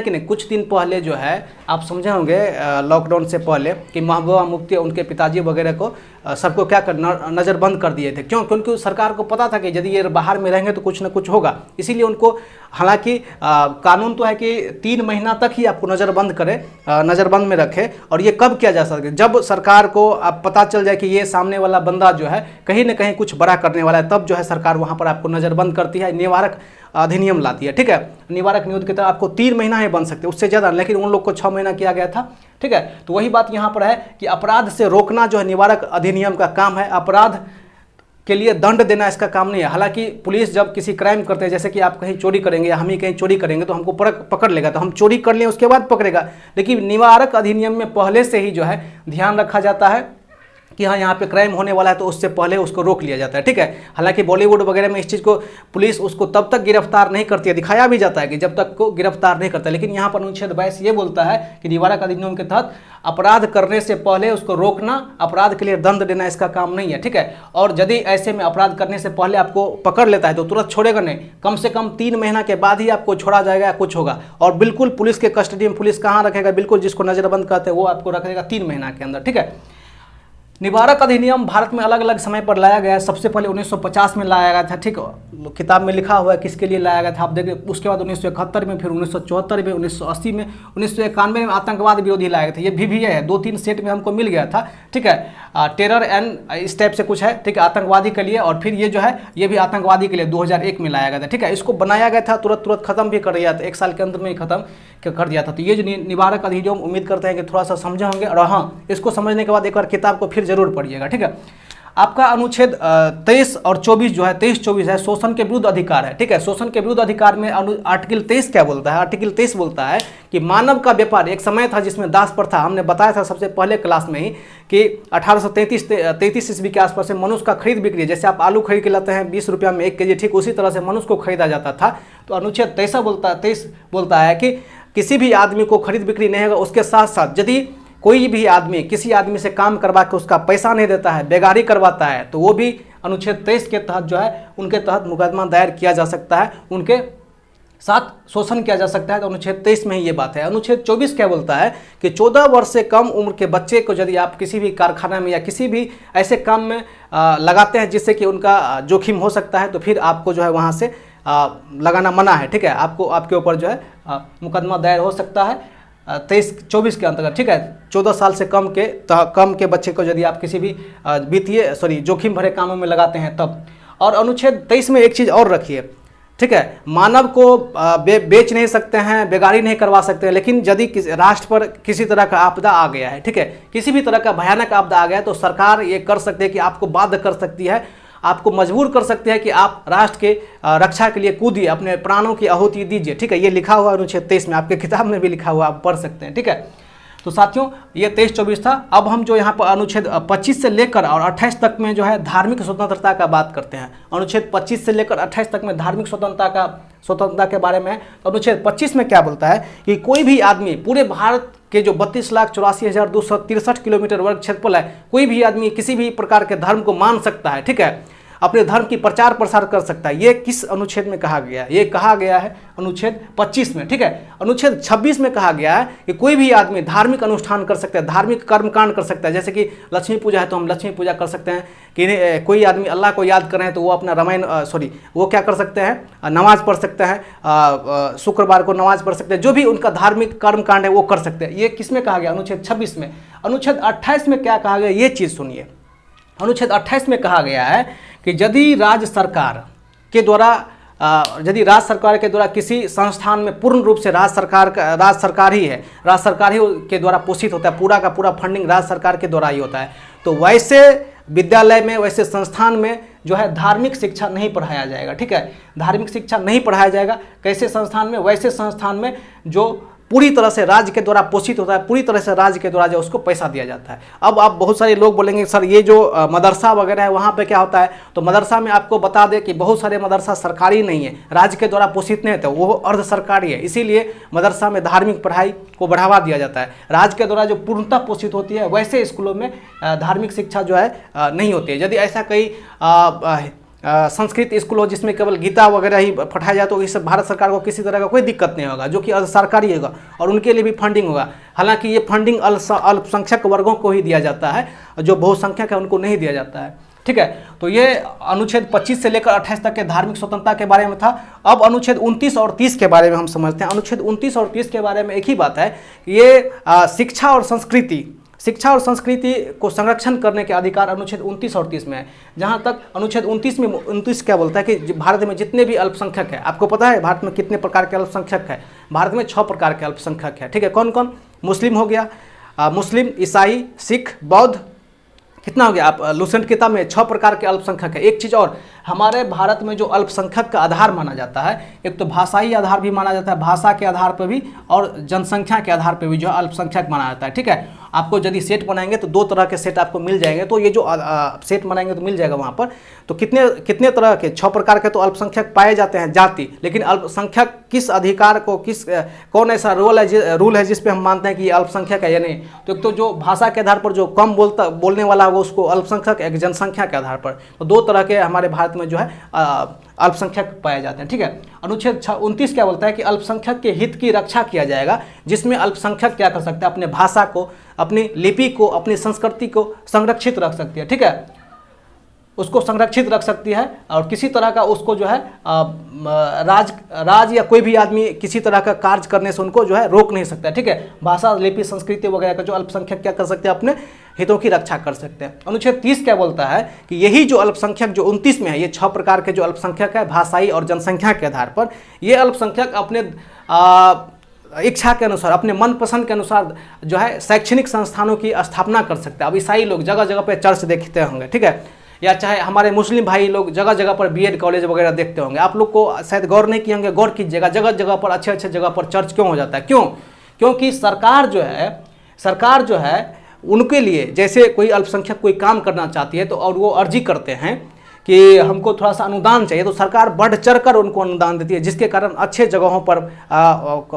कि नहीं। कुछ दिन पहले जो है आप समझे होंगे लॉकडाउन से पहले कि महबूबा मुफ्ती उनके पिताजी वगैरह को सबको क्या कर नज़रबंद कर दिए थे। क्यों? क्योंकि सरकार को पता था कि यदि ये बाहर में रहेंगे तो कुछ ना कुछ होगा, इसीलिए उनको, हालांकि कानून तो है कि 3 महीना तक ही आपको नज़रबंद में रखे। और ये कब किया जा सकता है? जब सरकार को अब पता चल जाए कि ये सामने वाला बंदा जो है कहीं ना कहीं कुछ बड़ा करने वाला है, तब जो है सरकार वहाँ पर आपको नज़रबंद करती है, निवारक अधिनियम लाती है। ठीक है, निवारक निरोध की तरह आपको 3 महीना ही बन सकते, उससे ज़्यादा, लेकिन उन लोग को 6 महीना किया गया था। ठीक है, तो वही बात यहाँ पर है कि अपराध से रोकना जो है निवारक अधिनियम का काम है, अपराध के लिए दंड देना इसका काम नहीं है। हालांकि पुलिस जब किसी क्राइम करते हैं, जैसे कि आप कहीं चोरी करेंगे या हम ही कहीं चोरी करेंगे तो हमको पकड़ लेगा, तो हम चोरी कर लें उसके बाद पकड़ेगा। लेकिन निवारक अधिनियम में पहले से ही जो है ध्यान रखा जाता है कि हाँ यहाँ पे क्राइम होने वाला है, तो उससे पहले उसको रोक लिया जाता है। ठीक है, हालांकि बॉलीवुड वगैरह में इस चीज़ को पुलिस उसको तब तक गिरफ्तार नहीं करती है, दिखाया भी जाता है कि जब तक को गिरफ्तार नहीं करता। लेकिन यहाँ पर अनुच्छेद 22 ये बोलता है कि निवारक अधिनियम के तहत अपराध करने से पहले उसको रोकना, अपराध के लिए दंड देना इसका काम नहीं है। ठीक है, और यदि ऐसे में अपराध करने से पहले आपको पकड़ लेता है तो तुरंत छोड़ेगा नहीं, कम से कम 3 महीना के बाद ही आपको छोड़ा जाएगा या कुछ होगा। और बिल्कुल पुलिस के कस्टडी में पुलिस कहाँ रखेगा? बिल्कुल जिसको नज़रबंद करते हैं वो आपको रखेगा 3 महीना के अंदर। ठीक है, निवारक अधिनियम भारत में अलग अलग समय पर लाया गया है। सबसे पहले 1950 में लाया गया था, ठीक, किताब में लिखा हुआ है किसके लिए लाया गया था आप देखिए। उसके बाद 1971 में, फिर 1974 में, 1980 में, 1991 में आतंकवाद विरोधी लाया गया था। ये भी है, 2-3 सेट में हमको मिल गया था, ठीक है। टेरर एंड इस टाइप से कुछ है, ठीक है, आतंकवादी के लिए। और फिर ये जो है ये भी आतंकवादी के लिए 2001 में लाया गया था, ठीक है। इसको बनाया गया था, तुरंत खत्म भी कर दिया था, 1 साल के अंदर में ही खत्म कर दिया था। तो ये जो निवारक अधिनियम, उम्मीद करते हैं कि थोड़ा सा समझे होंगे। और हाँ, इसको समझने के बाद एक बार किताब को फिर जरूर पढ़िएगा, ठीक है। आपका अनुच्छेद 23 और 24 जो है, 23-24 है, शोषण के विरुद्ध अधिकार है, ठीक है। शोषण के विरुद्ध अधिकार में आर्टिकल 23 क्या बोलता है? आर्टिकल 23 बोलता है कि मानव का व्यापार, एक समय था जिसमें दास प्रथा, हमने बताया था सबसे पहले क्लास में ही कि 1833 ईस्वी के आसपास से मनुष्य का खरीद बिक्री, जैसे आप आलू खरीद के लाते हैं 20 रुपया में 1 kg, ठीक उसी तरह से मनुष्य को खरीदा जाता था। तो अनुच्छेद 23 बोलता है कि किसी भी आदमी को खरीद बिक्री नहीं होगा। उसके साथ साथ यदि कोई भी आदमी किसी आदमी से काम करवा के उसका पैसा नहीं देता है, बेगारी करवाता है, तो वो भी अनुच्छेद 23 के तहत जो है उनके तहत मुकदमा दायर किया जा सकता है, उनके साथ शोषण किया जा सकता है। तो अनुच्छेद 23 में ही ये बात है। अनुच्छेद 24 क्या बोलता है कि 14 वर्ष से कम उम्र के बच्चे को यदि आप किसी भी कारखाना में या किसी भी ऐसे काम में लगाते हैं जिससे कि उनका जोखिम हो सकता है, तो फिर आपको जो है वहाँ से लगाना मना है, ठीक है। आपको आपके ऊपर जो है मुकदमा दायर हो सकता है 23-24 के अंतर्गत, ठीक है। 14 साल से कम के बच्चे को यदि आप किसी भी जोखिम भरे कामों में लगाते हैं तब। और अनुच्छेद 23 में एक चीज़ और रखिए, ठीक है, मानव को बेच नहीं सकते हैं, बेगारी नहीं करवा सकते हैं, लेकिन यदि राष्ट्र पर किसी तरह का आपदा आ गया है, ठीक है, किसी भी तरह का भयानक आपदा आ गया है, तो सरकार ये कर सकती है कि आपको बाध्य कर सकती है, आपको मजबूर कर सकते हैं कि आप राष्ट्र के रक्षा के लिए कूदिए, अपने प्राणों की आहुति दीजिए, ठीक है। ये लिखा हुआ है अनुच्छेद 23 में, आपके किताब में भी लिखा हुआ, आप पढ़ सकते हैं, ठीक है। तो साथियों, ये 23-24 था। अब हम जो यहाँ पर अनुच्छेद 25 से लेकर और 28 तक में जो है धार्मिक स्वतंत्रता का बात करते हैं। अनुच्छेद 25 से लेकर 28 तक में धार्मिक स्वतंत्रता के बारे में। तो अनुच्छेद 25 में क्या बोलता है कि कोई भी आदमी, पूरे भारत के जो 32,84,263 किलोमीटर वर्ग क्षेत्रफल है, कोई भी आदमी किसी भी प्रकार के धर्म को मान सकता है, ठीक है, अपने धर्म की प्रचार प्रसार कर सकता है। ये किस अनुच्छेद में कहा गया है? ये कहा गया है अनुच्छेद 25 में, ठीक है। अनुच्छेद 26 में कहा गया है कि कोई भी आदमी धार्मिक अनुष्ठान कर सकता है, धार्मिक कर्मकांड कर सकता है। जैसे कि लक्ष्मी पूजा है तो हम लक्ष्मी पूजा कर सकते हैं, कि कोई आदमी अल्लाह को याद कर रहे हैं तो वो अपना वो क्या कर सकते हैं, नमाज पढ़ सकते हैं, शुक्रवार को नमाज पढ़ सकते हैं, जो भी उनका धार्मिक कर्मकांड है वो कर सकते हैं। ये किस में कहा गया? अनुच्छेद 26 में। अनुच्छेद 28 में क्या कहा गया, ये चीज़ सुनिए। अनुच्छेद 28 में कहा गया है कि यदि राज्य सरकार के द्वारा किसी संस्थान में पूर्ण रूप से राज्य सरकार ही के द्वारा पोषित होता है, पूरा का पूरा फंडिंग राज्य सरकार के द्वारा ही होता है, तो वैसे विद्यालय में, वैसे संस्थान में जो है धार्मिक शिक्षा नहीं पढ़ाया जाएगा, ठीक है। धार्मिक शिक्षा नहीं पढ़ाया जाएगा। कैसे संस्थान में? वैसे संस्थान में जो पूरी तरह से राज्य के द्वारा पोषित होता है, पूरी तरह से राज्य के द्वारा जो उसको पैसा दिया जाता है। अब आप बहुत सारे लोग बोलेंगे सर ये जो मदरसा वगैरह है वहाँ पे क्या होता है? तो मदरसा में आपको बता दें कि बहुत सारे मदरसा सरकारी नहीं है, राज्य के द्वारा पोषित नहीं है, वो अर्ध सरकारी है। इसीलिए मदरसा में धार्मिक पढ़ाई को बढ़ावा दिया जाता है। राज्य के द्वारा जो पूर्णतः पोषित होती है वैसे स्कूलों में धार्मिक शिक्षा जो है नहीं होती है। यदि ऐसा कई संस्कृत स्कूल हो जिसमें केवल गीता वगैरह ही पढ़ाया जाए तो इससे भारत सरकार को किसी तरह का कोई दिक्कत नहीं होगा, जो कि अर्ध सरकारी होगा और उनके लिए भी फंडिंग होगा। हालांकि ये फंडिंग अल्पसंख्यक वर्गों को ही दिया जाता है, जो बहुसंख्यक है उनको नहीं दिया जाता है, ठीक है। तो ये अनुच्छेद 25 से लेकर 28 तक के धार्मिक स्वतंत्रता के बारे में था। अब अनुच्छेद 29 और 30 के बारे में हम समझते हैं। अनुच्छेद 29 और 30 के बारे में एक ही बात है, ये शिक्षा और संस्कृति को संरक्षण करने के अधिकार अनुच्छेद 29 और 30 में है। जहाँ तक अनुच्छेद 29 क्या बोलता है कि भारत में जितने भी अल्पसंख्यक है, आपको पता है भारत में कितने प्रकार के अल्पसंख्यक है? भारत में 6 प्रकार के अल्पसंख्यक है, ठीक है। कौन कौन? मुस्लिम हो गया, मुस्लिम, ईसाई, सिख, बौद्ध, कितना हो गया? आप लुसेंट किताब में 6 प्रकार के अल्पसंख्यक है। एक चीज़ और, हमारे भारत में जो अल्पसंख्यक का आधार माना जाता है, एक तो भाषाई आधार भी माना जाता है, भाषा के आधार पर भी, और जनसंख्या के आधार पर भी जो अल्पसंख्यक माना जाता है, ठीक है। आपको यदि सेट बनाएंगे तो 2 तरह के सेट आपको मिल जाएंगे। तो ये जो सेट बनाएंगे तो मिल जाएगा वहाँ पर। तो कितने तरह के? 6 प्रकार के तो अल्पसंख्यक पाए जाते हैं जाति, लेकिन अल्पसंख्यक किस अधिकार को, कौन ऐसा रूल है जिस पे हम मानते हैं कि ये अल्पसंख्यक है या नहीं? तो जो भाषा के आधार पर जो कम बोलने वाला होगा उसको अल्पसंख्यक, एक जनसंख्या के आधार पर। तो 2 तरह के हमारे भारत भारत में जो है अल्पसंख्यक पाए जाते हैं। ठीक है, अनुच्छेद 29 क्या बोलता है कि अल्पसंख्यक के हित की रक्षा किया जाएगा, जिसमें अल्पसंख्यक क्या कर सकता है, अपने भाषा को, अपनी लिपि को, अपनी संस्कृति को संरक्षित रख सकती है। ठीक है, उसको संरक्षित रख सकती है और किसी तरह का उसको जो है राज या कोई भी आदमी किसी तरह का कार्य करने से उनको जो है रोक नहीं सकता है। ठीक है, भाषा, लिपि, संस्कृति वगैरह का जो अल्पसंख्यक क्या कर सकते हैं, अपने हितों की रक्षा कर सकते हैं। अनुच्छेद 30 क्या बोलता है कि यही जो अल्पसंख्यक जो 29 में है, ये 6 प्रकार के जो अल्पसंख्यक है भाषाई और जनसंख्या के आधार पर, ये अल्पसंख्यक अपने इच्छा के अनुसार, अपने मनपसंद के अनुसार जो है शैक्षणिक संस्थानों की स्थापना कर सकते हैं। अब ईसाई लोग जगह जगह पर चर्च देखते होंगे, ठीक है, या चाहे हमारे मुस्लिम भाई लोग जगह जगह पर बीएड कॉलेज वगैरह देखते होंगे। आप लोग को शायद गौर नहीं किए होंगे, गौर कीजिएगा, जगह जगह पर अच्छे अच्छे जगह पर चर्च क्यों हो जाता है? क्यों? क्योंकि सरकार जो है उनके लिए, जैसे कोई अल्पसंख्यक कोई काम करना चाहती है तो और वो अर्जी करते हैं कि हमको थोड़ा सा अनुदान चाहिए, तो सरकार बढ़ चढ़ कर उनको अनुदान देती है, जिसके कारण अच्छे जगहों पर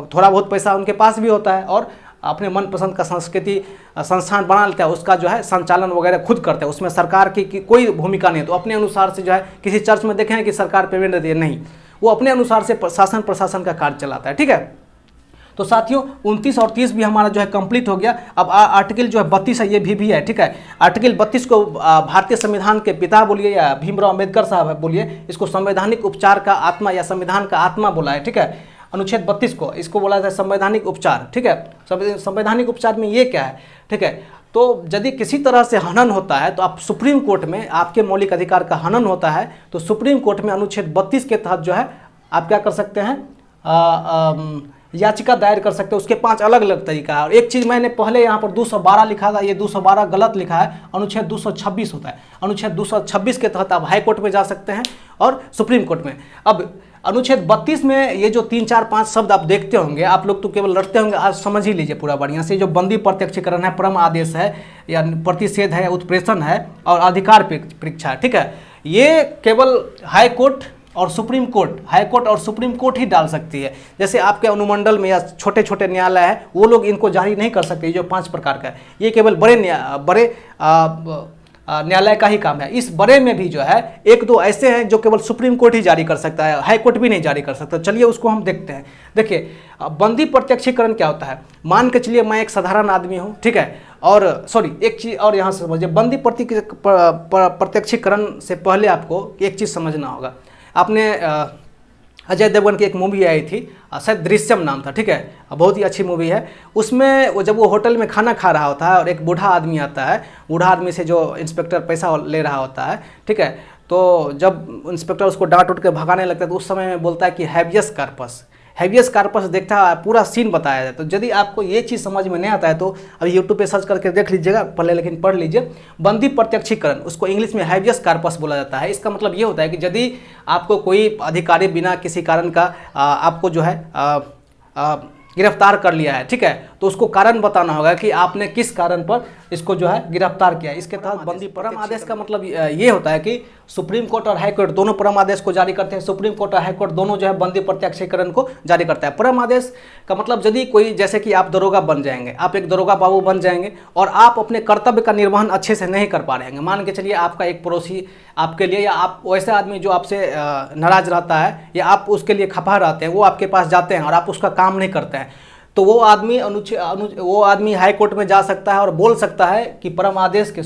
थोड़ा बहुत पैसा उनके पास भी होता है और अपने मनपसंद का संस्कृति संस्थान बना लेता है, उसका जो है संचालन वगैरह खुद करते हैं, उसमें सरकार की कोई भूमिका नहीं है। तो अपने अनुसार से जो है, किसी चर्च में देखें कि सरकार पेमेंट देती है, नहीं, वो अपने अनुसार से शासन प्रशासन का कार्य चलाता है। ठीक है, तो साथियों 29 और 30 भी हमारा जो है कंप्लीट हो गया। अब आर्टिकल जो है 32 है, ये भी है। ठीक है, आर्टिकल 32 को भारतीय संविधान के पिता बोलिए या भीमराव अम्बेडकर साहब बोलिए, इसको संवैधानिक उपचार का आत्मा या संविधान का आत्मा बोला है। ठीक है, अनुच्छेद 32 को इसको बोला जाता है संवैधानिक उपचार। ठीक है, संवैधानिक उपचार में ये क्या है? ठीक है, तो यदि किसी तरह से हनन होता है तो आप सुप्रीम कोर्ट में, आपके मौलिक अधिकार का हनन होता है तो सुप्रीम कोर्ट में अनुच्छेद 32 के तहत जो है आप क्या कर सकते हैं, याचिका दायर कर सकते हैं। उसके 5 अलग अलग तरीका है। और एक चीज़ मैंने पहले यहाँ पर 212 लिखा था, ये 212 गलत लिखा है, अनुच्छेद 226 होता है। अनुच्छेद 226 के तहत आप हाई कोर्ट में जा सकते हैं और सुप्रीम कोर्ट में। अब अनुच्छेद 32 में ये जो 3, 4, 5 शब्द आप देखते होंगे, आप लोग तो केवल लड़ते होंगे, आज समझ ही लीजिए पूरा बढ़िया से। जो बंदी प्रत्यक्षीकरण है, परम आदेश है या प्रतिषेध है, उत्प्रेषण है और अधिकार परीक्षा है। ठीक है, ये केवल हाई कोर्ट और सुप्रीम कोर्ट, हाई कोर्ट और सुप्रीम कोर्ट ही डाल सकती है। जैसे आपके अनुमंडल में या छोटे छोटे न्यायालय है, वो लोग इनको जारी नहीं कर सकते। जो 5 प्रकार का है, ये केवल बड़े न्यायालय का ही काम है। इस बड़े में भी जो है 1-2 ऐसे हैं जो केवल सुप्रीम कोर्ट ही जारी कर सकता है, हाई कोर्ट भी नहीं जारी कर सकता। चलिए उसको हम देखते हैं। देखिए, बंदी प्रत्यक्षीकरण क्या होता है? मान के चलिए मैं एक साधारण आदमी हूँ, ठीक है, और सॉरी एक चीज़ और यहाँ से समझिए, बंदी प्रत्यक्षीकरण से पहले आपको एक चीज़ समझना होगा। आपने अजय देवगन की एक मूवी आई थी, शायद दृश्यम नाम था। ठीक है, बहुत ही अच्छी मूवी है। उसमें जब वो होटल में खाना खा रहा होता है और एक बूढ़ा आदमी आता है, बूढ़ा आदमी से जो इंस्पेक्टर पैसा ले रहा होता है, ठीक है, तो जब इंस्पेक्टर उसको डांट उठ के भगाने लगता है तो उस समय में बोलता है कि हैबियस कार्पस देखता है, पूरा सीन बताया जाए। तो यदि आपको ये चीज़ समझ में नहीं आता है तो अभी यूट्यूब पे सर्च करके देख लीजिएगा पहले, लेकिन पढ़ लीजिए। बंदी प्रत्यक्षीकरण, उसको इंग्लिश में हैबियस कार्पस बोला जाता है। इसका मतलब ये होता है कि यदि आपको कोई अधिकारी बिना किसी कारण का आपको जो है गिरफ्तार कर लिया है, ठीक है, तो उसको कारण बताना होगा कि आपने किस कारण पर इसको जो है गिरफ्तार किया। इसके तहत बंदी परम आदेश का मतलब ये होता है कि सुप्रीम कोर्ट और हाई कोर्ट दोनों परम आदेश को जारी करते हैं। सुप्रीम कोर्ट और हाई कोर्ट दोनों जो है बंदी प्रत्यक्षीकरण को जारी करता है। परम आदेश का मतलब यदि कोई, जैसे कि आप दरोगा बन जाएंगे, आप एक दरोगा बाबू बन जाएंगे और आप अपने कर्तव्य का निर्वहन अच्छे से नहीं कर पा रहे हैं। मान के चलिए आपका एक पड़ोसी आपके लिए, या आप वैसे आदमी जो आपसे नाराज रहता है या आप उसके लिए खफा रहते हैं, वो आपके पास जाते हैं और आप उसका काम नहीं करते हैं, तो वो आदमी हाई कोर्ट में जा सकता है और बोल सकता है कि परम आदेश के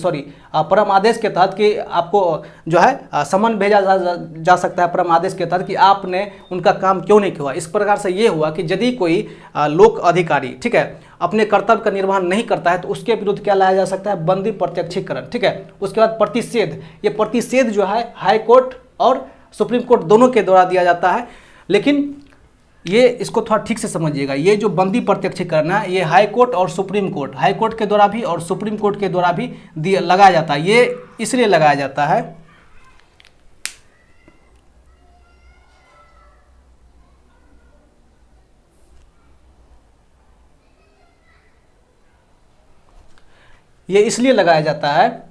तहत कि आपको जो है समन भेजा जा सकता है परम आदेश के तहत कि आपने उनका काम क्यों नहीं किया। इस प्रकार से ये हुआ कि यदि कोई लोक अधिकारी, ठीक है, अपने कर्तव्य का निर्वहन नहीं करता है तो उसके विरुद्ध क्या लाया जा सकता है? बंदी प्रत्यक्षीकरण। ठीक है, उसके बाद प्रतिषेध। ये प्रतिषेध जो है हाई कोर्ट और सुप्रीम कोर्ट दोनों के द्वारा दिया जाता है। लेकिन ये इसको थोड़ा ठीक से समझिएगा, ये जो बंदी प्रत्यक्षीकरण है ये हाई कोर्ट और सुप्रीम कोर्ट, हाई कोर्ट के द्वारा भी और सुप्रीम कोर्ट के द्वारा भी लगाया जाता है। ये इसलिए लगाया जाता है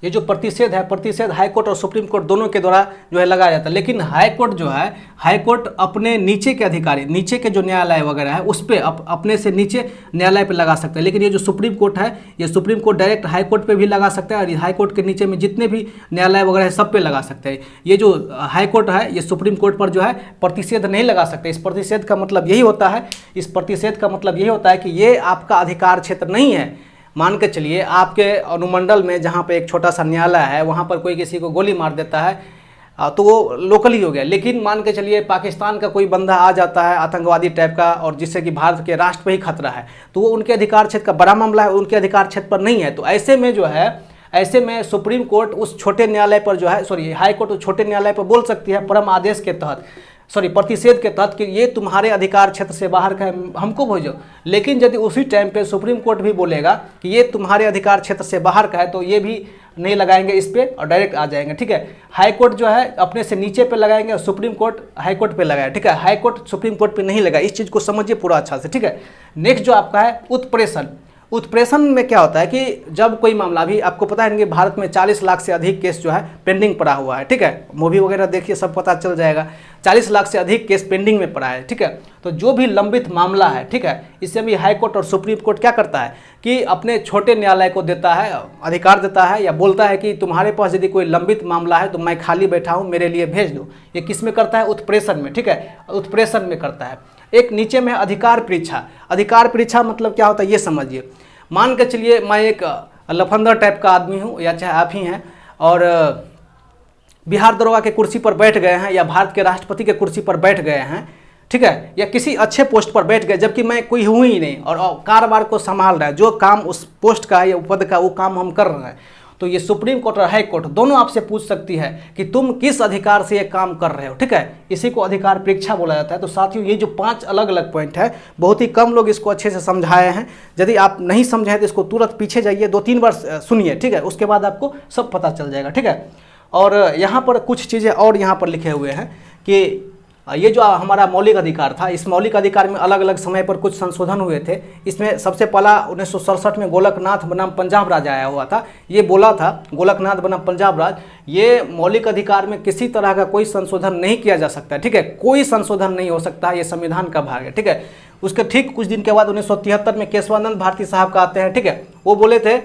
ये जो प्रतिषेध है, प्रतिषेध हाई कोर्ट और सुप्रीम कोर्ट दोनों के द्वारा जो है लगाया जाता है। लेकिन हाई कोर्ट जो है, हाई कोर्ट अपने नीचे के अधिकारी, नीचे के जो न्यायालय वगैरह है उस पर अपने से नीचे न्यायालय पे लगा सकते हैं। लेकिन ये जो सुप्रीम कोर्ट है, ये supreme court direct high court पे भी लगा सकता है और हाई कोर्ट के नीचे में जितने भी न्यायालय वगैरह है सब पे लगा सकते हैं। ये जो हाई कोर्ट है ये सुप्रीम कोर्ट पर जो है प्रतिषेध नहीं लगा सकते। इस प्रतिषेध का मतलब यही होता है, इस प्रतिषेध का मतलब यही होता है कि ये आपका अधिकार क्षेत्र नहीं है। मान के चलिए आपके अनुमंडल में जहाँ पे एक छोटा सा न्यायालय है वहाँ पर कोई किसी को गोली मार देता है तो वो लोकली हो गया। लेकिन मान के चलिए पाकिस्तान का कोई बंदा आ जाता है आतंकवादी टाइप का और जिससे कि भारत के राष्ट्र पे ही खतरा है, तो वो उनके अधिकार क्षेत्र का बड़ा मामला है, उनके अधिकार क्षेत्र पर नहीं है। तो ऐसे में जो है, ऐसे में सुप्रीम कोर्ट उस छोटे न्यायालय पर जो है, सॉरी हाई कोर्ट उस छोटे न्यायालय पर बोल सकती है परम आदेश के तहत, सॉरी प्रतिषेध के तहत कि ये तुम्हारे अधिकार क्षेत्र से बाहर का है, हमको भेजो। लेकिन यदि उसी टाइम पे सुप्रीम कोर्ट भी बोलेगा कि ये तुम्हारे अधिकार क्षेत्र से बाहर का है तो ये भी नहीं लगाएंगे इस पे और डायरेक्ट आ जाएंगे। ठीक है, हाई कोर्ट जो है अपने से नीचे पे लगाएंगे और सुप्रीम कोर्ट हाई कोर्ट पे लगाए। ठीक है, हाई कोर्ट सुप्रीम कोर्ट पे नहीं लगा। इस चीज़ को समझिए पूरा अच्छा से। ठीक है, नेक्स्ट जो आपका है उत्प्रेषण। उत्प्रेषण में क्या होता है कि जब कोई मामला, भी आपको पता है कि भारत में 40 लाख से अधिक केस जो है पेंडिंग पड़ा हुआ है। ठीक है, मूवी वगैरह देखिए सब पता चल जाएगा। 40 लाख से अधिक केस पेंडिंग में पड़ा है। ठीक है, तो जो भी लंबित मामला है, ठीक है, इससे भी हाई कोर्ट और सुप्रीम कोर्ट क्या करता है कि अपने छोटे न्यायालय को देता है, अधिकार देता है या बोलता है कि तुम्हारे पास यदि कोई लंबित मामला है तो मैं खाली बैठा हूँ, मेरे लिए भेज दो। ये किस में करता है? उत्प्रेषण में। ठीक है, उत्प्रेषण में करता है। एक नीचे में अधिकार परीक्षा। अधिकार परीक्षा मतलब क्या होता है ये समझिए। मान के चलिए मैं एक लफंदर टाइप का आदमी हूँ या चाहे आप ही हैं और बिहार दरोगा के कुर्सी पर बैठ गए हैं या भारत के राष्ट्रपति के कुर्सी पर बैठ गए हैं, ठीक है, या किसी अच्छे पोस्ट पर बैठ गए जबकि मैं कोई हूँ ही नहीं और कारोबार को संभाल रहा है, जो काम उस पोस्ट का है या पद का वो काम हम कर रहे हैं, तो ये सुप्रीम कोर्ट और हाई कोर्ट दोनों आपसे पूछ सकती है कि तुम किस अधिकार से ये काम कर रहे हो। ठीक है, इसी को अधिकार परीक्षा बोला जाता है। तो साथियों ये जो 5 अलग अलग पॉइंट है, बहुत ही कम लोग इसको अच्छे से समझाए हैं। यदि आप नहीं समझे तो इसको तुरंत पीछे जाइए, 2-3 बार सुनिए। ठीक है, उसके बाद आपको सब पता चल जाएगा। ठीक है, और यहाँ पर कुछ चीज़ें और यहाँ पर लिखे हुए हैं कि ये जो हमारा मौलिक अधिकार था, इस मौलिक अधिकार में अलग अलग समय पर कुछ संशोधन हुए थे। इसमें सबसे पहला 1967 में गोलकनाथ बनाम पंजाब राज आया हुआ था। ये बोला था गोलकनाथ बनाम पंजाब राज, ये मौलिक अधिकार में किसी तरह का कोई संशोधन नहीं किया जा सकता। ठीक है, कोई संशोधन नहीं हो सकता, ये संविधान का भाग है। ठीक है, उसके ठीक कुछ दिन के बाद 1973 में केशवानंद भारती साहब का आते हैं। ठीक है, वो बोले थे,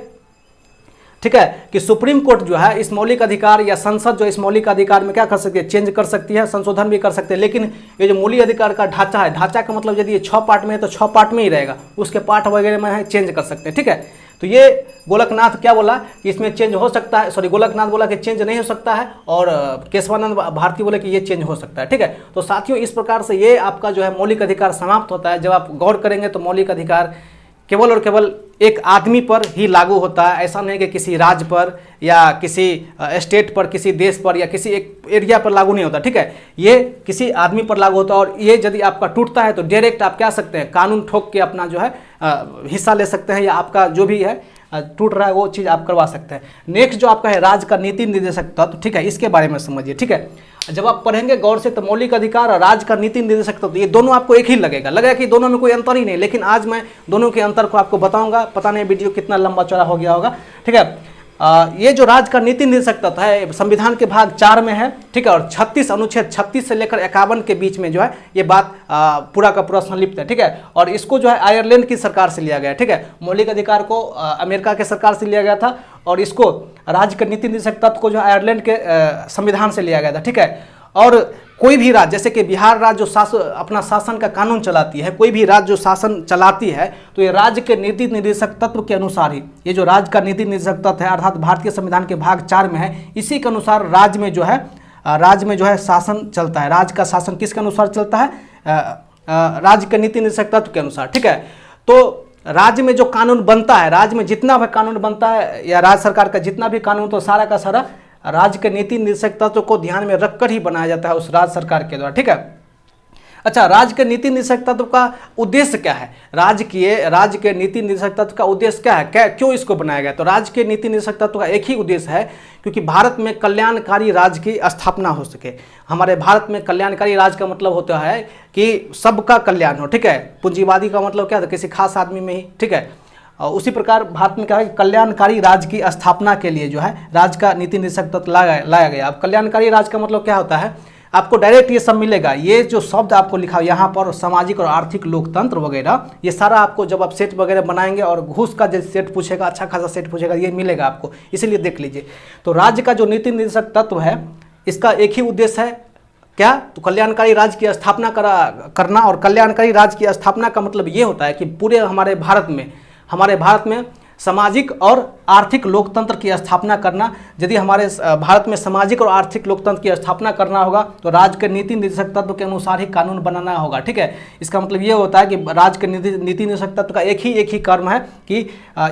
ठीक है, कि सुप्रीम कोर्ट जो है इस मौलिक अधिकार या संसद जो इस मौलिक अधिकार में क्या कर सकती है, चेंज कर सकती है, संशोधन भी कर सकते हैं। लेकिन ये जो मौलिक अधिकार का ढांचा है, ढांचा का मतलब यदि ये 6 पार्ट में है तो 6 पार्ट में ही रहेगा, उसके पार्ट वगैरह में है चेंज कर सकते हैं। ठीक है, तो ये गोलकनाथ क्या बोला कि इसमें चेंज हो सकता है, सॉरी गोलकनाथ बोला कि चेंज नहीं हो सकता है और केशवानंद भारती बोले कि ये चेंज हो सकता है। ठीक है, तो साथियों इस प्रकार से ये आपका जो है मौलिक अधिकार समाप्त होता है। जब आप गौर करेंगे तो मौलिक अधिकार केवल और केवल एक आदमी पर ही लागू होता है। ऐसा नहीं कि किसी राज्य पर या किसी स्टेट पर, किसी देश पर या किसी एक एरिया पर लागू नहीं होता। ठीक है, ये किसी आदमी पर लागू होता है और ये यदि आपका टूटता है तो डायरेक्ट आप क्या सकते हैं, कानून ठोक के अपना जो है हिस्सा ले सकते हैं या आपका जो भी है टूट रहा है वो चीज़ आप करवा सकते हैं। नेक्स्ट जो आपका है राज्य का नीति निर्देशक तत्व। ठीक है, इसके बारे में समझिए। ठीक है, जब आप पढ़ेंगे गौर से तो मौलिक अधिकार और राज्य का नीति निर्देशक तत्व ये दोनों आपको एक ही लगेगा कि दोनों में कोई अंतर ही नहीं। लेकिन आज मैं दोनों के अंतर को आपको बताऊंगा। पता नहीं वीडियो कितना लंबा चौड़ा हो गया होगा। ठीक है, ये जो राज्य का नीति निर्देशक तत्व है संविधान के भाग 4 में है। ठीक है, और 36 अनुच्छेद 36 से लेकर 51 के बीच में जो है ये बात पूरा का पूरा संलिप्त है। ठीक है, और इसको जो है आयरलैंड की सरकार से लिया गया है। ठीक है, मौलिक अधिकार को अमेरिका के सरकार से लिया गया था और इसको राज्य के नीति निर्देशक तत्व को जो आयरलैंड के संविधान से लिया गया था। ठीक है, और कोई भी राज्य जैसे कि बिहार राज्य जो अपना शासन का कानून चलाती है, कोई भी राज्य जो शासन चलाती है तो ये राज्य के नीति निर्देशक तत्व के अनुसार ही, ये जो राज्य का नीति निर्देशक तत्व है अर्थात भारतीय संविधान के भाग 4 में है, इसी के अनुसार राज्य में जो है शासन चलता है। राज्य का शासन किसके अनुसार चलता है? राज्य के नीति निर्देशक तत्व के अनुसार। ठीक है, तो राज्य में जो कानून बनता है, राज्य में जितना भी कानून बनता है या राज्य सरकार का जितना भी कानून, तो सारा का सारा राज्य के नीति निर्देशक तत्व को ध्यान में रखकर ही बनाया जाता है उस राज्य सरकार के द्वारा। ठीक है, अच्छा, राज्य के नीति निर्देशक तत्व का उद्देश्य क्या है? राज्य के नीति निर्देशक तत्व का उद्देश्य क्या है, क्यों इसको बनाया गया? तो राज्य के नीति निर्देशक तत्व का एक ही उद्देश्य है, क्योंकि भारत में कल्याणकारी राज्य की स्थापना हो सके। हमारे भारत में कल्याणकारी राज्य का मतलब होता है कि सबका कल्याण हो। ठीक है, पूंजीवादी का मतलब क्या था, किसी खास आदमी में ही। ठीक है, और उसी प्रकार भारत में क्या है, कल्याणकारी राज्य की स्थापना के लिए जो है राज्य का नीति निर्देशक तत्व लाया गया। अब कल्याणकारी राज्य का मतलब क्या होता है, आपको डायरेक्ट ये सब मिलेगा, ये जो शब्द आपको लिखा हो यहाँ पर, सामाजिक और आर्थिक लोकतंत्र वगैरह, ये सारा आपको जब आप सेट वगैरह बनाएंगे और घूस का जो सेट पूछेगा, अच्छा खासा सेट पूछेगा, ये मिलेगा आपको, इसीलिए देख लीजिए। तो राज्य का जो नीति निर्देशक तत्व है, इसका एक ही उद्देश्य है, क्या, तो कल्याणकारी राज्य की स्थापना करना। और कल्याणकारी राज्य की स्थापना का मतलब ये होता है कि पूरे हमारे भारत में सामाजिक और आर्थिक लोकतंत्र की स्थापना करना। यदि हमारे भारत में सामाजिक और आर्थिक लोकतंत्र की स्थापना करना होगा तो राज्य के नीति निर्देशक तत्व के अनुसार ही कानून बनाना होगा, ठीक है। इसका मतलब ये होता है कि राज्य के नीति निर्देशक तत्व का एक ही कर्म है कि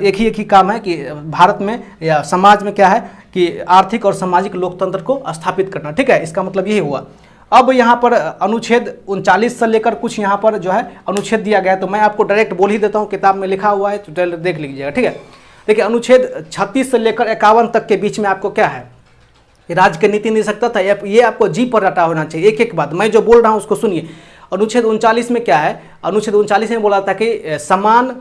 एक ही काम है कि भारत में या समाज में क्या है कि आर्थिक और सामाजिक लोकतंत्र को स्थापित करना, ठीक है। इसका मतलब यही हुआ। अब यहाँ पर अनुच्छेद 39 से लेकर कुछ यहाँ पर जो है अनुच्छेद दिया गया है, तो मैं आपको डायरेक्ट बोल ही देता हूँ, किताब में लिखा हुआ है तो देख लीजिएगा, ठीक है। देखिए अनुच्छेद 36 से लेकर 51 तक के बीच में आपको क्या है, राज्य के नीति निर्देशक तत्व है, ये आपको जी पर रटा होना चाहिए। एक एक बात मैं जो बोल रहा हूँ उसको सुनिए। अनुच्छेद 39 में क्या है, अनुच्छेद 39 में बोला था कि समान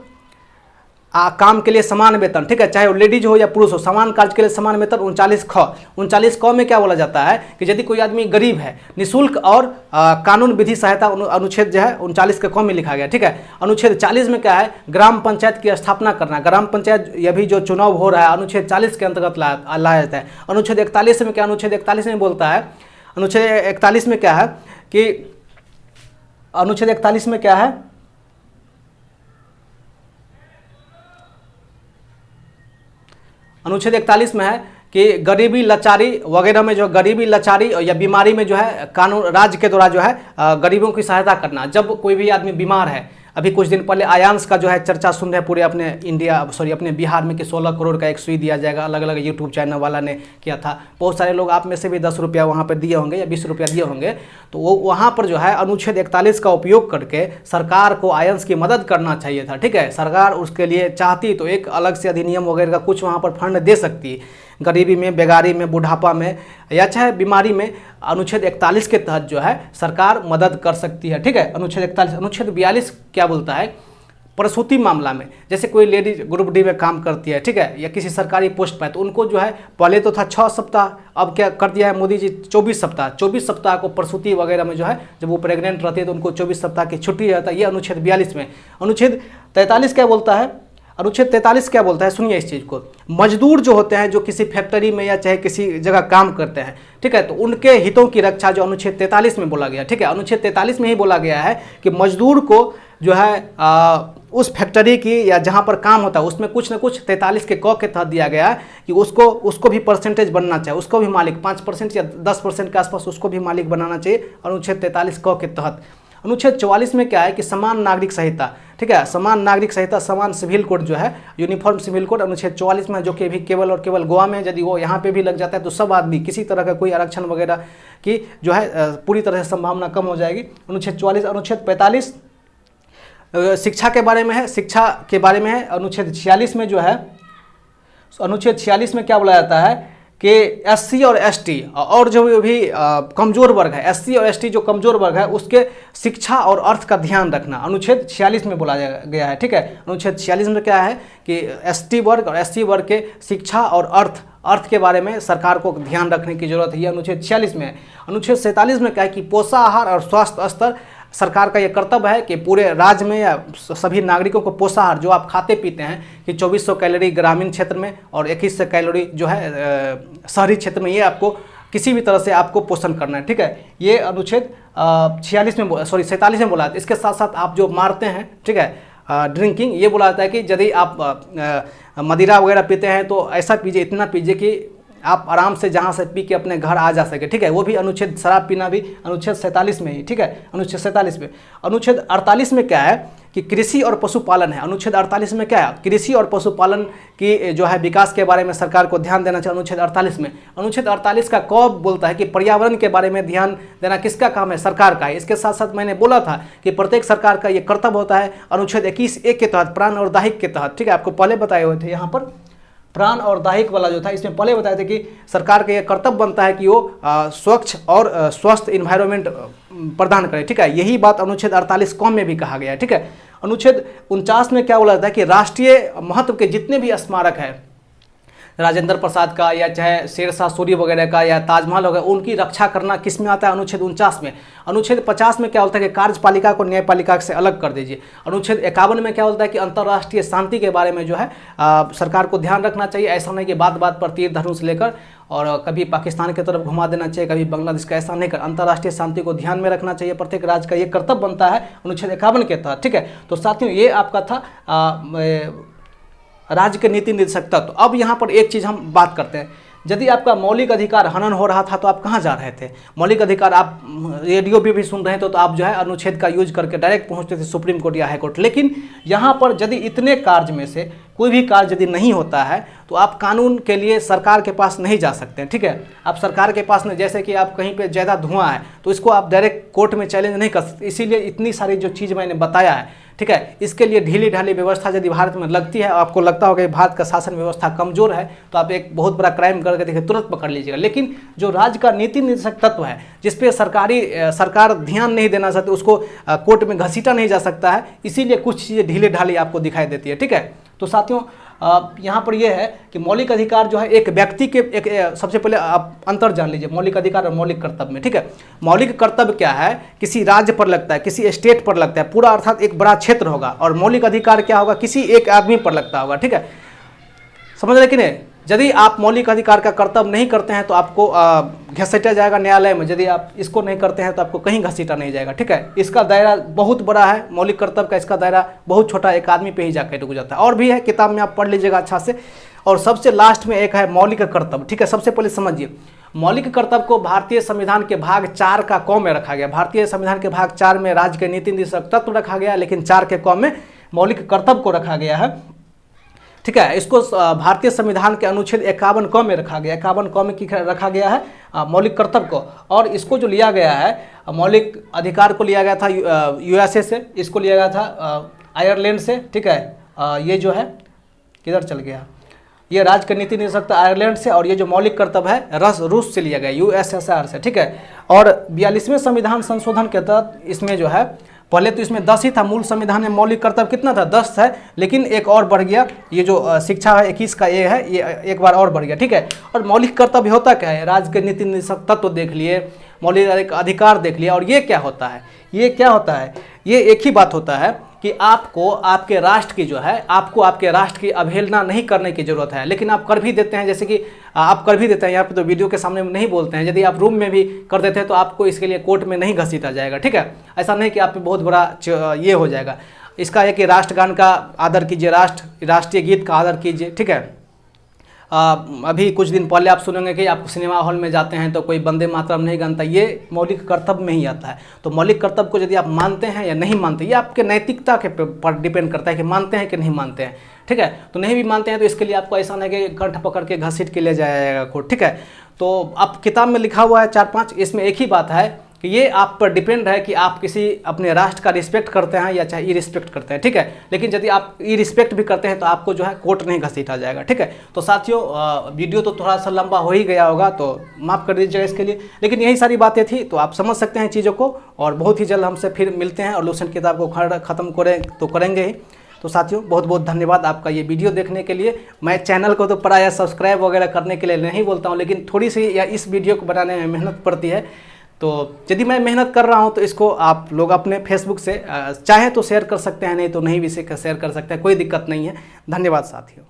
काम के लिए समान वेतन, ठीक है, चाहे वो लेडीज हो या पुरुष हो, समान कार्य के लिए समान वेतन। 39 क में क्या बोला जाता है कि यदि कोई आदमी गरीब है, निःशुल्क और कानून विधि सहायता, अनुच्छेद जो है 39 के क में लिखा गया, ठीक है। अनुच्छेद 40 में क्या है, ग्राम पंचायत की स्थापना करना। ग्राम पंचायत यह भी जो चुनाव हो रहा है अनुच्छेद 40 के अंतर्गत लाया जाता है। अनुच्छेद 41 में क्या, अनुच्छेद 41 में बोलता है, अनुच्छेद 41 में क्या है कि अनुच्छेद 41 में क्या है, अनुच्छेद 41 में है कि गरीबी लाचारी वगैरह में जो गरीबी लाचारी या बीमारी में जो है कानून राज्य के द्वारा जो है गरीबों की सहायता करना। जब कोई भी आदमी बीमार है, अभी कुछ दिन पहले आयांस का जो है चर्चा सुन रहे हैं पूरे अपने बिहार में कि 16 करोड़ का एक सुई दिया जाएगा, अलग अलग यूट्यूब चैनल वाला ने किया था। बहुत सारे लोग आप में से भी 10 रुपया वहाँ पर दिए होंगे या 20 रुपया दिए होंगे। तो वो वहाँ पर जो है अनुच्छेद 41 का उपयोग करके सरकार को आयांस की मदद करना चाहिए था, ठीक है। सरकार उसके लिए चाहती तो एक अलग से अधिनियम वगैरह का कुछ वहाँ पर फंड दे सकती है, गरीबी में, बेगारी में, बुढ़ापा में या चाहे बीमारी में अनुच्छेद 41 के तहत जो है सरकार मदद कर सकती है, ठीक है। अनुच्छेद 41। अनुच्छेद 42 क्या बोलता है, प्रसूति मामला में, जैसे कोई लेडीज ग्रुप डी में काम करती है, ठीक है, या किसी सरकारी पोस्ट पर, तो उनको जो है पहले तो था 6 सप्ताह, अब क्या कर दिया है मोदी जी, 24 सप्ताह। 24 सप्ताह को प्रसूति वगैरह में जो है जब वो प्रेग्नेंट रहती है तो उनको 24 सप्ताह की छुट्टी रहता है, ये अनुच्छेद 42 में। अनुच्छेद 43 क्या बोलता है, अनुच्छेद 43 क्या बोलता है, सुनिए इस चीज़ को। मजदूर जो होते हैं, जो किसी फैक्ट्री में या चाहे किसी जगह काम करते हैं, ठीक है, तो उनके हितों की रक्षा जो अनुच्छेद 43 में बोला गया, ठीक है। अनुच्छेद 43 में ही बोला गया है कि मजदूर को जो है उस फैक्ट्री की या जहाँ पर काम होता है उसमें कुछ ना कुछ 43 के क के तहत दिया गया है कि उसको भी परसेंटेज बनना चाहिए, उसको भी मालिक 5% या 10% के आसपास उसको भी मालिक बनाना चाहिए, अनुच्छेद 43 क के तहत। अनुच्छेद 44 में क्या है कि समान नागरिक संहिता, ठीक है, समान नागरिक संहिता, समान सिविल कोड जो है, यूनिफॉर्म सिविल कोड अनुच्छेद 44 में, जो कि भी केवल और केवल गोवा में यदि वो यहाँ पे भी लग जाता है तो सब आदमी किसी तरह का कोई आरक्षण वगैरह की जो है पूरी तरह से संभावना कम हो जाएगी। अनुच्छेद 44। अनुच्छेद 45 शिक्षा के बारे में है, शिक्षा के बारे में है। अनुच्छेद 46 में जो है, अनुच्छेद 46 में क्या बोला जाता है कि एससी और एसटी और जो भी कमज़ोर वर्ग है, एससी और एसटी जो कमज़ोर वर्ग है उसके शिक्षा और अर्थ का ध्यान रखना अनुच्छेद 46 में बोला गया है, ठीक है। अनुच्छेद 46 में क्या है कि एसटी वर्ग और एससी वर्ग के शिक्षा और अर्थ के बारे में सरकार को ध्यान रखने की जरूरत है, ये अनुच्छेद 46 में है। अनुच्छेद 47 में क्या है कि पोषाहार और स्वास्थ्य स्तर, सरकार का ये कर्तव्य है कि पूरे राज्य में या सभी नागरिकों को पोषाहार, जो आप खाते पीते हैं, कि 2400 कैलोरी ग्रामीण क्षेत्र में और 2100 कैलोरी जो है शहरी क्षेत्र में, ये आपको किसी भी तरह से आपको पोषण करना है, ठीक है। ये अनुच्छेद 47 में बोला है। इसके साथ साथ आप जो मारते हैं, ठीक है, ड्रिंकिंग, ये बोला जाता है कि यदि आप मदिरा वगैरह पीते हैं तो ऐसा पीजिए, इतना पीजिए कि आप आराम से जहाँ से पी के अपने घर आ जा सके, ठीक है। वो भी अनुच्छेद, शराब पीना भी अनुच्छेद 47 में ही, ठीक है, अनुच्छेद 47 में। अनुच्छेद 48 में क्या है कि कृषि और पशुपालन है। अनुच्छेद 48 में क्या है, कृषि और पशुपालन की जो है विकास के बारे में सरकार को ध्यान देना चाहिए अनुच्छेद 48 में। अनुच्छेद 48 का कब बोलता है कि पर्यावरण के बारे में ध्यान देना किसका काम है, सरकार का है। इसके साथ साथ मैंने बोला था कि प्रत्येक सरकार का ये कर्तव्य होता है अनुच्छेद 21(1) के तहत, प्राण और दायित्व के तहत, ठीक है। आपको पहले बताए हुए थे यहाँ पर प्राण और दायित्व वाला जो था, इसमें पहले बताए थे कि सरकार का यह कर्तव्य बनता है कि वो स्वच्छ और स्वस्थ इन्वायरमेंट प्रदान करे, ठीक है। यही बात अनुच्छेद 48 क में भी कहा गया है, ठीक है। अनुच्छेद 49 में क्या बोला जाता है कि राष्ट्रीय महत्व के जितने भी स्मारक हैं, राजेंद्र प्रसाद का या चाहे शेरशाह सूरी वगैरह का या ताजमहल वगैरह, उनकी रक्षा करना किस में आता है? अनुच्छेद 49 में। अनुच्छेद 50 में क्या बोलता है कि कार्यपालिका को न्यायपालिका से अलग कर दीजिए। अनुच्छेद 51 में क्या बोलता है कि अंतर्राष्ट्रीय शांति के बारे में जो है सरकार को ध्यान रखना चाहिए। ऐसा नहीं कि बात बात पर तीर धनुष लेकर और कभी पाकिस्तान की तरफ घुमा देना चाहिए, कभी बांग्लादेश का, ऐसा नहीं कर। अंतर्राष्ट्रीय शांति को ध्यान में रखना चाहिए, प्रत्येक राज्य का ये कर्तव्य बनता है अनुच्छेद 51 के तहत, ठीक है। तो साथियों ये आपका था राज्य के नीति निर्देशक तत्व। अब यहाँ पर एक चीज़ हम बात करते हैं, यदि आपका मौलिक अधिकार हनन हो रहा था तो आप कहाँ जा रहे थे? मौलिक अधिकार आप रेडियो पे भी सुन रहे थे तो आप जो है अनुच्छेद का यूज करके डायरेक्ट पहुँचते थे सुप्रीम कोर्ट या हाई कोर्ट। लेकिन यहाँ पर यदि इतने कार्य में से कोई भी कार्य यदि नहीं होता है तो आप कानून के लिए सरकार के पास नहीं जा सकते हैं, ठीक है। आप सरकार के पास नहीं, जैसे कि आप कहीं पे ज़्यादा धुआं है तो इसको आप डायरेक्ट कोर्ट में चैलेंज नहीं कर सकते। इसीलिए इतनी सारी जो चीज़ मैंने बताया है, ठीक है, इसके लिए ढीली ढाली व्यवस्था यदि भारत में लगती है, आपको लगता होगा कि भारत का शासन व्यवस्था कमजोर है, तो आप एक बहुत बड़ा क्राइम करके देखिए तुरंत पकड़ लीजिएगा। लेकिन जो राज्य का नीति निर्देशक तत्व है जिसपे सरकार ध्यान नहीं देना चाहती, उसको कोर्ट में घसीटा नहीं जा सकता है, इसीलिए कुछ चीज़ें ढीले ढाली आपको दिखाई देती है, ठीक है। तो साथियों यहाँ पर यह है कि मौलिक अधिकार जो है एक व्यक्ति के सबसे पहले आप अंतर जान लीजिए मौलिक अधिकार और मौलिक कर्तव्य में, ठीक है। मौलिक कर्तव्य क्या है? किसी राज्य पर लगता है, किसी स्टेट पर लगता है, पूरा अर्थात एक बड़ा क्षेत्र होगा। और मौलिक अधिकार क्या होगा? किसी एक आदमी पर लगता होगा, ठीक है। समझ रहे कि नहीं? यदि आप मौलिक अधिकार का कर्तव्य नहीं करते हैं तो आपको घसीटा जाएगा न्यायालय में, यदि आप इसको नहीं करते हैं तो आपको कहीं घसीटा नहीं जाएगा, ठीक है। इसका दायरा बहुत बड़ा है, मौलिक कर्तव्य का इसका दायरा बहुत छोटा, एक आदमी पे ही जाकर रुक जाता है। और भी है, किताब में आप पढ़ लीजिएगा अच्छा से। और सबसे लास्ट में एक है मौलिक कर्तव्य, ठीक है। सबसे पहले समझिए, मौलिक कर्तव्य को भारतीय संविधान के भाग 4 का क में रखा गया। भारतीय संविधान के भाग 4 में राज्य के नीति निर्देशक तत्व रखा गया, लेकिन 4 के क में मौलिक कर्तव्य को रखा गया है, ठीक है। इसको भारतीय संविधान के अनुच्छेद 51 क में रखा गया, 51 क में रखा गया है मौलिक कर्तव्य को। और इसको जो लिया गया है मौलिक अधिकार को लिया गया था यूएसए से, इसको लिया गया था आयरलैंड से, ठीक है। ये जो है किधर चल गया, ये राज्य का नीति निर्देशक आयरलैंड से, और ये जो मौलिक कर्तव्य है रूस से लिया गया, यूएसएसआर से, ठीक है। और 42वें संविधान संशोधन के तहत इसमें जो है, पहले तो इसमें 10 ही था, मूल संविधान में मौलिक कर्तव्य कितना था? 10 है, लेकिन एक और बढ़ गया, ये जो शिक्षा है 21 का ये है, ये एक बार और बढ़ गया, ठीक है। और मौलिक कर्तव्य होता क्या है? राज्य के नीति निर्देशक तत्व देख लिए, मौलिक अधिकार देख लिया। और ये क्या होता है? ये क्या होता है? ये एक ही बात होता है कि आपको आपके राष्ट्र की जो है, आपको आपके राष्ट्र की अवहेलना नहीं करने की जरूरत है, लेकिन आप कर भी देते हैं। जैसे कि आप कर भी देते हैं, यहाँ पे तो वीडियो के सामने नहीं बोलते हैं, यदि आप रूम में भी कर देते हैं तो आपको इसके लिए कोर्ट में नहीं घसीटा जाएगा, ठीक है। ऐसा नहीं कि आप पे बहुत बड़ा ये हो जाएगा। इसका है कि राष्ट्रगान का आदर कीजिए, राष्ट्रीय गीत का आदर कीजिए, ठीक है। अभी कुछ दिन पहले आप सुनेंगे कि आप सिनेमा हॉल में जाते हैं तो कोई वंदे मातरम नहीं गाता, ये मौलिक कर्तव्य में ही आता है। तो मौलिक कर्तव्य को यदि आप मानते हैं या नहीं मानते, ये आपके नैतिकता के पर डिपेंड करता है कि मानते हैं कि नहीं मानते हैं, ठीक है। तो नहीं भी मानते हैं तो इसके लिए आपको ऐसा नहीं कि कंठ पकड़ के घसीट के ले जाएगा कोर्ट, ठीक है। तो अब किताब में लिखा हुआ है 4-5, इसमें एक ही बात है कि ये आप पर डिपेंड है कि आप किसी अपने राष्ट्र का रिस्पेक्ट करते हैं या चाहे ई रिस्पेक्ट करते हैं, ठीक है। लेकिन यदि आप ई रिस्पेक्ट भी करते हैं तो आपको जो है कोर्ट नहीं घसीटा जाएगा, ठीक है। तो साथियों वीडियो तो थोड़ा सा लंबा हो ही गया होगा, तो माफ़ कर दीजिएगा इसके लिए, लेकिन यही सारी बातें थी, तो आप समझ सकते हैं चीज़ों को। और बहुत ही जल्द हमसे फिर मिलते हैं और लूसेंट किताब को ख़त्म करें तो करेंगे ही। तो साथियों बहुत बहुत धन्यवाद आपका ये वीडियो देखने के लिए। मैं चैनल को तो प्रायः सब्सक्राइब वगैरह करने के लिए नहीं बोलता हूँ, लेकिन थोड़ी सी या इस वीडियो को बनाने में मेहनत पड़ती है। तो यदि मैं मेहनत कर रहा हूं तो इसको आप लोग अपने फेसबुक से चाहे तो शेयर कर सकते हैं, नहीं तो नहीं भी शेयर कर सकते हैं, कोई दिक्कत नहीं है। धन्यवाद साथियों।